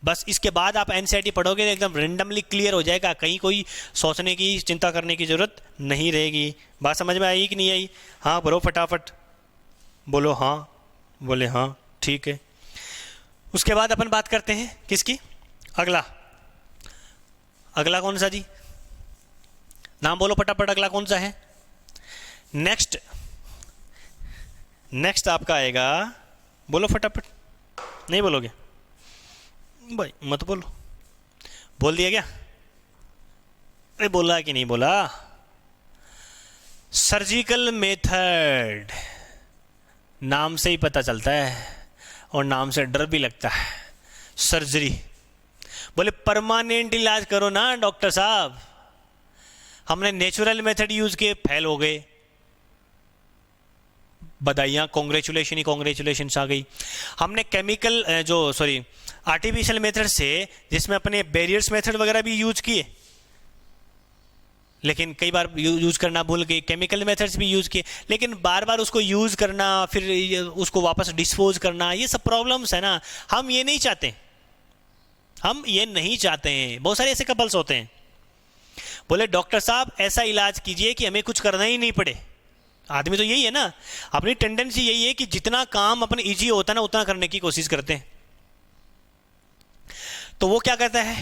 बस इसके बाद आप एनसीईआरटी पढ़ोगे तो एकदम रेंडमली क्लियर हो जाएगा, कहीं कोई सोचने की, चिंता करने की जरूरत नहीं रहेगी। बात समझ में आई कि नहीं आई? हाँ बोलो फटाफट, बोलो हाँ, बोले हाँ, ठीक है। उसके बाद अपन बात करते हैं किसकी? अगला कौन सा जी? नाम बोलो फटाफट, अगला कौन सा है? नेक्स्ट आपका आएगा, बोलो फटाफट। नहीं बोलोगे भाई, मत बोलो। बोल दिया क्या? अरे बोला कि नहीं बोला? सर्जिकल मेथड, नाम से ही पता चलता है और नाम से डर भी लगता है। सर्जरी, बोले परमानेंट इलाज करो ना डॉक्टर साहब। हमने नेचुरल मेथड यूज किए, फेल हो गए। बधाइयाँ, कॉन्ग्रेचुलेशन ही कॉन्ग्रेचुलेशन आ गई। हमने आर्टिफिशियल मेथड से, जिसमें अपने बैरियर्स मेथड वगैरह भी यूज किए, लेकिन कई बार यूज करना भूल गए। केमिकल मेथड्स भी यूज किए, लेकिन बार बार उसको यूज करना, फिर उसको वापस डिस्पोज करना, ये सब प्रॉब्लम्स है ना। हम ये नहीं चाहते हैं। बहुत सारे ऐसे कपल्स होते हैं, बोले डॉक्टर साहब ऐसा इलाज कीजिए कि हमें कुछ करना ही नहीं पड़े। आदमी तो यही है ना, अपनी टेंडेंसी यही है कि जितना काम अपन इजी होता है ना उतना करने की कोशिश करते हैं। तो वो क्या कहता है?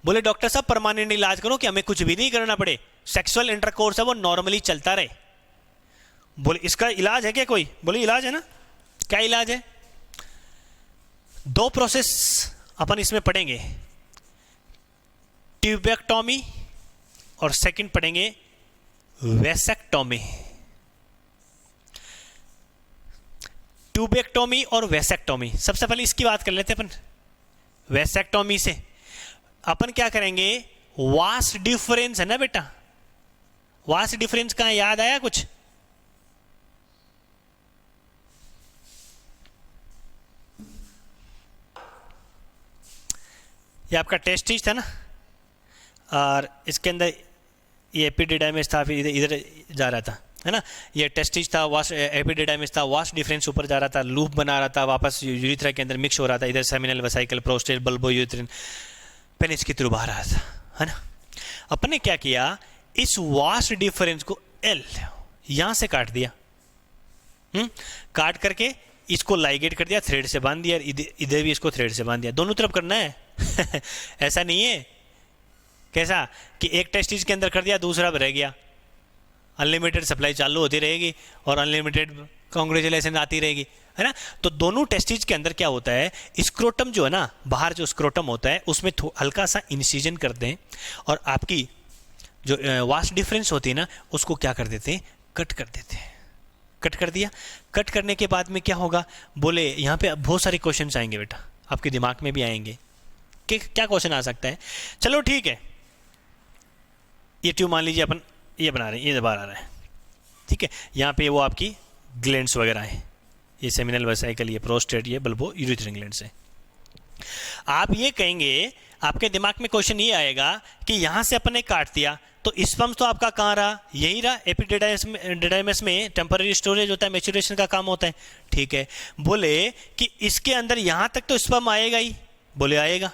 बोले डॉक्टर साहब परमानेंट इलाज करो कि हमें कुछ भी नहीं करना पड़े, सेक्सुअल इंटरकोर्स है वो नॉर्मली चलता रहे। बोले इसका इलाज है क्या कोई? बोले इलाज है ना। क्या इलाज है? 2 प्रोसेस अपन इसमें पढ़ेंगे, ट्यूबेक्टोमी और सेकंड पढ़ेंगे वेसेक्टोमी। ट्यूबेक्टोमी और वेसेक्टोमी, सबसे पहले इसकी बात कर लेते हैं अपन। वेसेक्टोमी से अपन क्या करेंगे? वास्ट डिफरेंस है ना बेटा, वास्ट डिफरेंस कहां याद आया कुछ? ये आपका टेस्टिज था ना, और इसके अंदर ये एपिडिडाइमिस था, फिर इधर जा रहा था, है ना। ये टेस्टिज था, वास्ट एपिडिडाइमिस था, वास्ट डिफरेंस ऊपर जा रहा था, लूप बना रहा था, वापस यूरिथ्रा के अंदर मिक्स हो रहा था, इधर seminal vesicle prostate bulbourethral penis के थ्रू बाहर आ रहा था, है ना। अपन ने क्या किया? इस वास्ट डिफरेंस को एल यहां से काट दिया, काट करके इसको लाइगेट कर दिया, थ्रेड से बांध दिया, इधर भी इसको थ्रेड से बांध दिया। दोनों तरफ करना है ऐसा नहीं है कैसा कि एक टेस्टिज के अंदर कर दिया, दूसरा रह गया। अनलिमिटेड सप्लाई चालू होती रहेगी और अनलिमिटेड कांग्रेचुलेशन आती रहेगी, है ना। तो दोनों टेस्टिज के अंदर क्या होता है? स्क्रोटम जो है ना, बाहर जो स्क्रोटम होता है उसमें हल्का सा इंसिजन करते हैं और आपकी जो वास्ट डिफरेंस होती है ना उसको क्या कर देते हैं? कट कर देते हैं। कट कर दिया। कट करने के बाद में क्या होगा? बोले यहाँ पे बहुत सारे क्वेश्चन आएंगे बेटा, आपके दिमाग में भी आएंगे कि क्या क्वेश्चन आ सकता है। चलो ठीक है, ये ट्यूब मान लीजिए अपन ये बना रहे हैं, ये बाहर आ रहा है, ठीक है। यहाँ पे वो आपकी ग्लैंड्स वगैरह हैं, ये सेमिनल वेसिकल, ये प्रोस्टेट, ये बल्बो यूरिथ्रिन ग्लैंड्स हैं। आप ये कहेंगे, आपके दिमाग में क्वेश्चन ये आएगा कि यहाँ से अपन ने काट दिया तो स्पर्म तो आपका कहाँ रहा? यही रहा, एपिडिडाइमिस में टेम्पररी स्टोरेज होता है, मैच्योरेशन का काम होता है, ठीक है। बोले कि इसके अंदर यहाँ तक तो स्पर्म आएगा ही, बोले आएगा,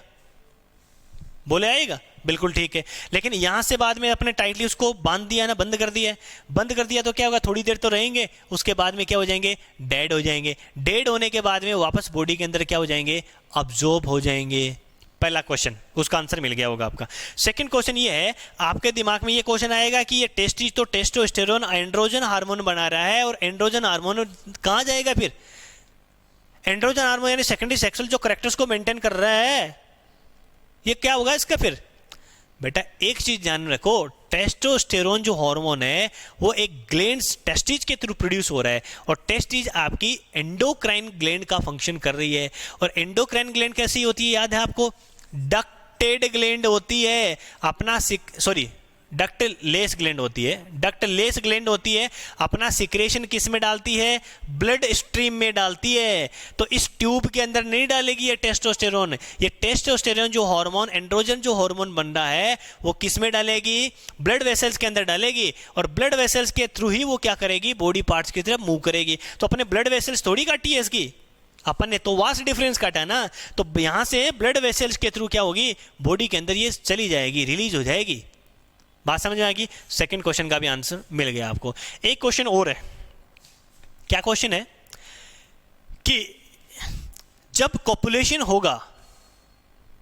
बोले आएगा, बिल्कुल ठीक है। लेकिन यहाँ से बाद में अपने टाइटली उसको बांध दिया ना, बंद कर दिया है। बंद कर दिया तो क्या होगा? थोड़ी देर तो रहेंगे, उसके बाद में क्या हो जाएंगे? डेड हो जाएंगे। डेड होने के बाद में वापस बॉडी के अंदर क्या हो जाएंगे? अब्जॉर्ब हो जाएंगे, पहला क्वेश्चन, उसका आंसर मिल गया होगा आपका। सेकंड क्वेश्चन ये है, आपके दिमाग में ये क्वेश्चन आएगा कि ये टेस्टिज तो टेस्टोस्टेरोन एंड्रोजन हार्मोन बना रहा है, और एंड्रोजन हार्मोन कहाँ जाएगा फिर? एंड्रोजन हार्मोन यानी सेकेंडरी सेक्सुअल जो करेक्टर्स को मेंटेन कर रहा है, ये क्या होगा इसका फिर? बेटा एक चीज ध्यान रखो, टेस्टोस्टेरोन जो हार्मोन है वो एक ग्लैंड्स टेस्टिज के थ्रू प्रोड्यूस हो रहा है, और टेस्टिज आपकी एंडोक्राइन ग्लैंड का फंक्शन कर रही है। और एंडोक्राइन ग्लैंड कैसी होती है याद है आपको? डक्टेड ग्लैंड होती है, अपना डक्टलेस ग्लैंड होती है, डक्टलेस ग्लैंड होती है, अपना सिक्रेशन किस में डालती है? ब्लड स्ट्रीम में डालती है। तो इस ट्यूब के अंदर नहीं डालेगी ये टेस्टोस्टेरोन। ये टेस्टोस्टेरोन जो हार्मोन, एंड्रोजन जो हार्मोन बन रहा है, वो किस में डालेगी? ब्लड वेसल्स के अंदर डालेगी, और ब्लड वेसल्स के थ्रू ही वो क्या करेगी? बॉडी पार्ट्स की तरफ मूव करेगी। तो अपने ब्लड वेसल्स थोड़ी काटी है इसकी, अपन ने तो वास्ट डिफरेंस काटा ना। तो यहां से ब्लड वेसल्स के थ्रू क्या होगी? बॉडी के अंदर ये चली जाएगी, रिलीज हो जाएगी। बात समझ में आएगी? सेकंड क्वेश्चन का भी आंसर मिल गया आपको। एक क्वेश्चन और है, क्या क्वेश्चन है कि जब कॉपुलेशन होगा,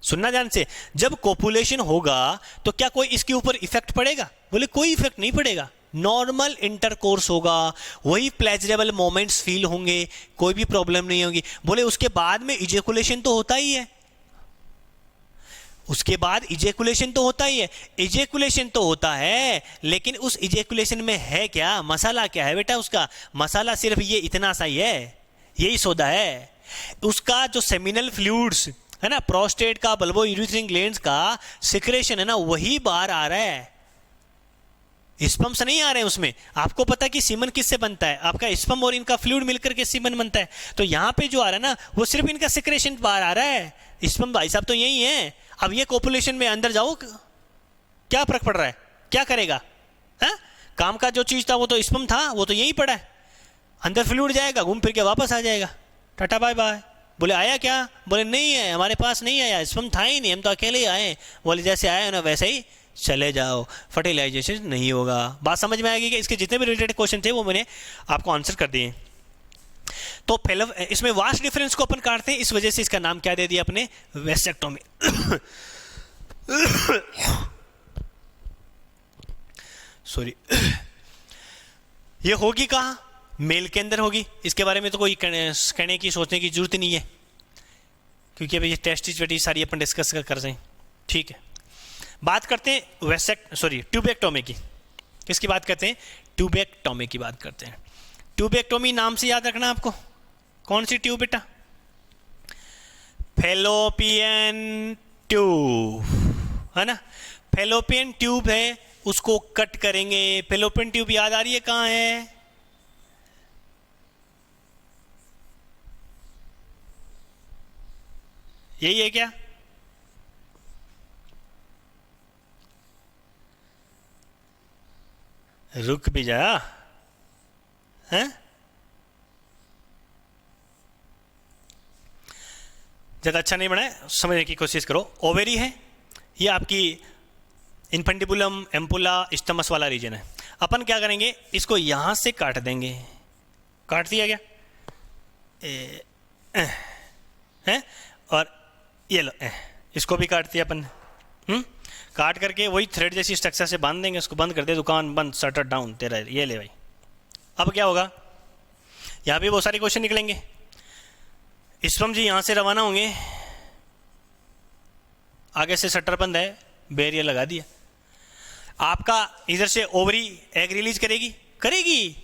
सुनना ध्यान से, जब कॉपुलेशन होगा तो क्या कोई इसके ऊपर इफेक्ट पड़ेगा? बोले कोई इफेक्ट नहीं पड़ेगा, नॉर्मल इंटरकोर्स होगा, वही प्लेजरेबल मोमेंट्स फील होंगे, कोई भी प्रॉब्लम नहीं होगी। बोले उसके बाद में इजेकुलेशन तो होता ही है, उसके बाद इजेकुलेशन तो होता ही है, इजेकुलेशन तो होता है, लेकिन उस इजेकुलेशन में है क्या? मसाला क्या है बेटा उसका? मसाला सिर्फ ये इतना सा ही है, यही सौदा है। उसका जो सेमिनल फ्लूइड्स है ना, प्रोस्टेट का, बल्बो यूरिथ्रिन ग्लैंड्स का सिक्रेशन है ना, वही बाहर आ रहा है, स्पर्म से नहीं आ रहे हैं उसमें। आपको पता है कि सीमन किससे बनता है? आपका स्पर्म और इनका फ्लूइड मिलकर के सीमन बनता है। तो यहां पे जो आ रहा है ना, वो सिर्फ इनका सिक्रेशन बाहर आ रहा है, स्पर्म भाई साहब तो यही है। अब ये कॉपुलेशन में अंदर जाओ, क्या फर्क पड़ रहा है? क्या करेगा? है काम का जो चीज था वो तो स्पर्म था, वो तो यही पड़ा है, अंदर फ्लूइड जाएगा, घूम फिर के वापस आ जाएगा, टाटा बाय बाय। बोले आया क्या? बोले नहीं है, हमारे पास नहीं आया, स्पर्म था ही नहीं, हम तो अकेले ही आए। बोले जैसे आए ना वैसे ही चले जाओ, फर्टिलाइजेशन नहीं होगा। बात समझ में आएगी कि इसके जितने भी रिलेटेड क्वेश्चन थे वो मैंने आपको आंसर कर दिए। तो पहले इसमें वास्ट डिफरेंस को अपन काटते हैं, इस वजह से इसका नाम क्या दे दिया अपने? वेसेक्टोमी। सॉरी, ये होगी कहाँ? मेल के अंदर होगी। इसके बारे में तो कोई कहने की, सोचने की जरूरत नहीं है, क्योंकि अभी ये टेस्टिज वेटिज सारी अपन डिस्कस कर रहे हैं। ठीक है, बात करते हैं ट्यूबेक्टोमी की। किसकी बात करते हैं? ट्यूबेक्टोमी की बात करते हैं। ट्यूबेक्टोमी नाम से याद रखना आपको, कौन सी ट्यूब बेटा? फेलोपियन ट्यूब, है ना? फेलोपियन ट्यूब है, उसको कट करेंगे। फेलोपियन ट्यूब याद आ रही है कहां है? यही है क्या? रुक भी जा, हैं? ज़्यादा अच्छा नहीं बना है, समझने की कोशिश करो। ओवेरी है, ये आपकी इन्फेंटिबुलम एम्पुला स्टमस वाला रीजन है। अपन क्या करेंगे, इसको यहाँ से काट देंगे। काट दिया गया है, और ये लो इसको भी काट दिया अपन। काट करके वही थ्रेड जैसी स्ट्रक्चर से बांध देंगे, उसको बंद कर दे, दुकान बंद, शटर डाउन तेरा। ये ले भाई, अब क्या होगा? यहाँ पे बहुत सारे क्वेश्चन निकलेंगे। स्पर्म जी यहाँ से रवाना होंगे, आगे से शटर बंद है, बैरियर लगा दिया। आपका इधर से ओवरी एग रिलीज करेगी,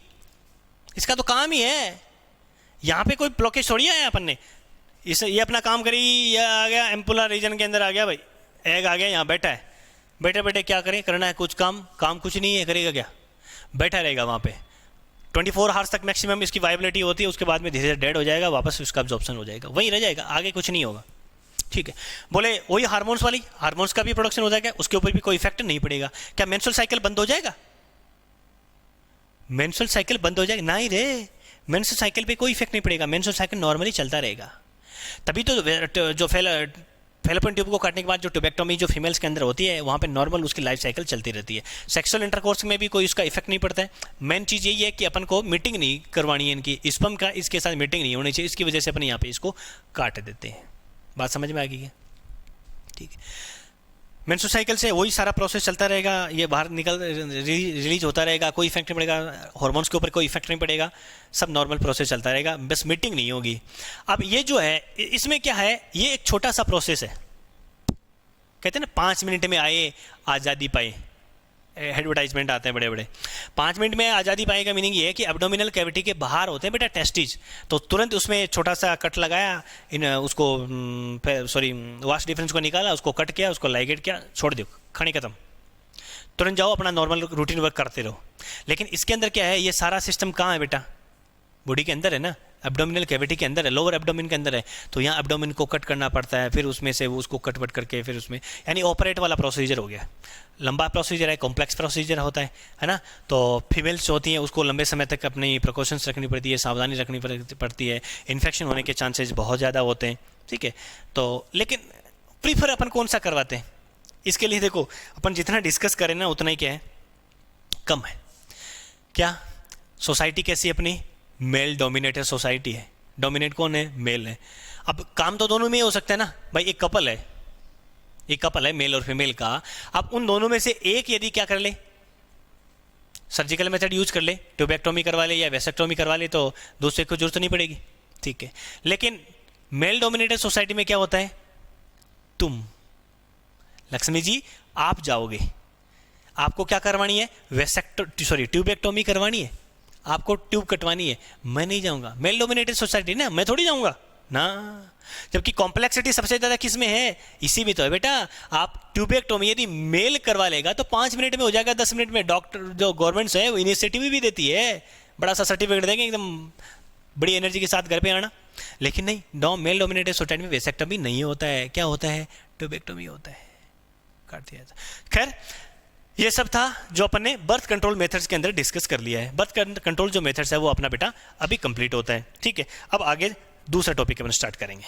इसका तो काम ही है। यहाँ पे कोई ब्लॉकेज थोड़ी आया अपन ने, ये अपना काम करेगी। ये आ गया एम्पुला रीजन के अंदर, आ गया भाई, एग आ गया, यहाँ बैठा है। बैठे क्या करें? करना है कुछ काम कुछ नहीं है, करेगा क्या? बैठा रहेगा वहाँ पे 24 आवर्स तक मैक्सिमम इसकी वाइबिलिटी होती है। उसके बाद में धीरे धीरे डेड हो जाएगा, वापस उसका अब्जॉर्प्शन हो जाएगा, वहीं रह जाएगा, आगे कुछ नहीं होगा। ठीक है, बोले वही हार्मोन्स का भी प्रोडक्शन हो जाएगा, उसके ऊपर भी कोई इफेक्ट नहीं पड़ेगा। क्या मेंस्ट्रुअल साइकिल बंद हो जाएगा? मेंस्ट्रुअल साइकिल बंद हो जाएगा? नहीं रे, मेंस्ट्रुअल साइकिल पे कोई इफेक्ट नहीं पड़ेगा, मेंस्ट्रुअल साइकिल नॉर्मली चलता रहेगा। तभी तो जो फेलोपियन ट्यूब को काटने के बाद जो ट्यूबेक्टोमी जो फीमेल्स के अंदर होती है, वहाँ पे नॉर्मल उसकी लाइफ साइकिल चलती रहती है। सेक्सुअल इंटरकोर्स में भी कोई उसका इफेक्ट नहीं पड़ता है। मेन चीज़ यही है कि अपन को मीटिंग नहीं करवानी है, इनकी स्पर्म का इसके साथ मीटिंग नहीं होनी चाहिए, इसकी वजह से अपन यहाँ पे इसको काट देते हैं। बात समझ में आ गई है? ठीक है। मेंस्ट्रुअल साइकिल से वही सारा प्रोसेस चलता रहेगा, ये बाहर निकल रिलीज होता रहेगा, कोई इफेक्ट नहीं पड़ेगा, हार्मोन्स के ऊपर कोई इफेक्ट नहीं पड़ेगा, सब नॉर्मल प्रोसेस चलता रहेगा, बस मीटिंग नहीं होगी। अब ये जो है इसमें क्या है, ये एक छोटा सा प्रोसेस है, कहते हैं ना 5 मिनट में आए आज़ादी पाए, एडवर्टाइजमेंट आते हैं बड़े बड़े, 5 मिनट में आज़ादी पाए का मीनिंग ये है कि एब्डोमिनल कैविटी के बाहर होते हैं बेटा टेस्टिज, तो तुरंत उसमें छोटा सा कट लगाया, उसको वास्ट डिफरेंस को निकाला, उसको कट किया, उसको लाइगेट किया, छोड़ दो, कहानी खत्म, तुरंत जाओ अपना नॉर्मल रूटीन वर्क करते रहो। लेकिन इसके अंदर क्या है, ये सारा सिस्टम कहाँ है बेटा, बॉडी के अंदर है ना, एब्डोमिनल कैविटी के अंदर है, लोअर एब्डोमिन के अंदर है, तो यहाँ एब्डोमिन को कट करना पड़ता है, फिर उसमें से उसको कट वट करके फिर उसमें, यानी ऑपरेट वाला प्रोसीजर हो गया, लंबा प्रोसीजर है, कॉम्प्लेक्स प्रोसीजर होता है ना। तो फीमेल्स होती हैं उसको लंबे समय तक अपनी प्रिकॉशंस रखनी पड़ती है, सावधानी रखनी पड़ती है, इन्फेक्शन होने के चांसेस बहुत ज़्यादा होते हैं, ठीक है। तो लेकिन प्रीफर अपन कौन सा करवाते हैं, इसके लिए देखो अपन जितना डिस्कस करें ना उतना ही क्या है, कम है। क्या सोसाइटी कैसी अपनी, मेल डोमिनेटेड सोसाइटी है, डोमिनेट कौन है, मेल है। अब काम तो दोनों में ही हो सकता है ना भाई, एक कपल है मेल और फीमेल का, अब उन दोनों में से एक यदि क्या कर ले, सर्जिकल मेथड यूज कर ले, ट्यूबेक्टोमी करवा ले या वेसेक्टोमी करवा ले, तो दूसरे को जरूरत नहीं पड़ेगी, ठीक है। लेकिन मेल डोमिनेटेड सोसाइटी में क्या होता है, तुम लक्ष्मी जी आप जाओगे, आपको क्या करवानी है, ट्यूबेक्टोमी करवानी है, आपको ट्यूब कटवानी है, मैं नहीं जाऊंगा, मेल डोमिनेटेड सोसाइटी ना, मैं थोड़ी जाऊंगा ना। जबकि कॉम्प्लेक्सिटी सबसे ज़्यादा किस में है, इसी में तो है बेटा। आप ट्यूबेक्टोमी यदि मेल करवा लेगा तो 5 मिनट में हो जाएगा, 10 मिनट में। डॉक्टर जो गवर्नमेंट्स है वो इनिशिएटिव भी देती है, बड़ा सा सर्टिफिकेट देंगे एकदम बड़ी एनर्जी के साथ घर पे आना। लेकिन नहीं, मेल डोमिनेटेड सोसाइटी में वेसेक्टोमी नहीं होता है, क्या होता है, ट्यूबेक्टोमी होता है, काट दिया जाता। खैर ये सब था जो अपन ने बर्थ कंट्रोल मेथड्स के अंदर डिस्कस कर लिया है। बर्थ कंट्रोल जो मेथड्स है वो अपना बेटा अभी कंप्लीट होता है, ठीक है। अब आगे दूसरा टॉपिक अपन स्टार्ट करेंगे।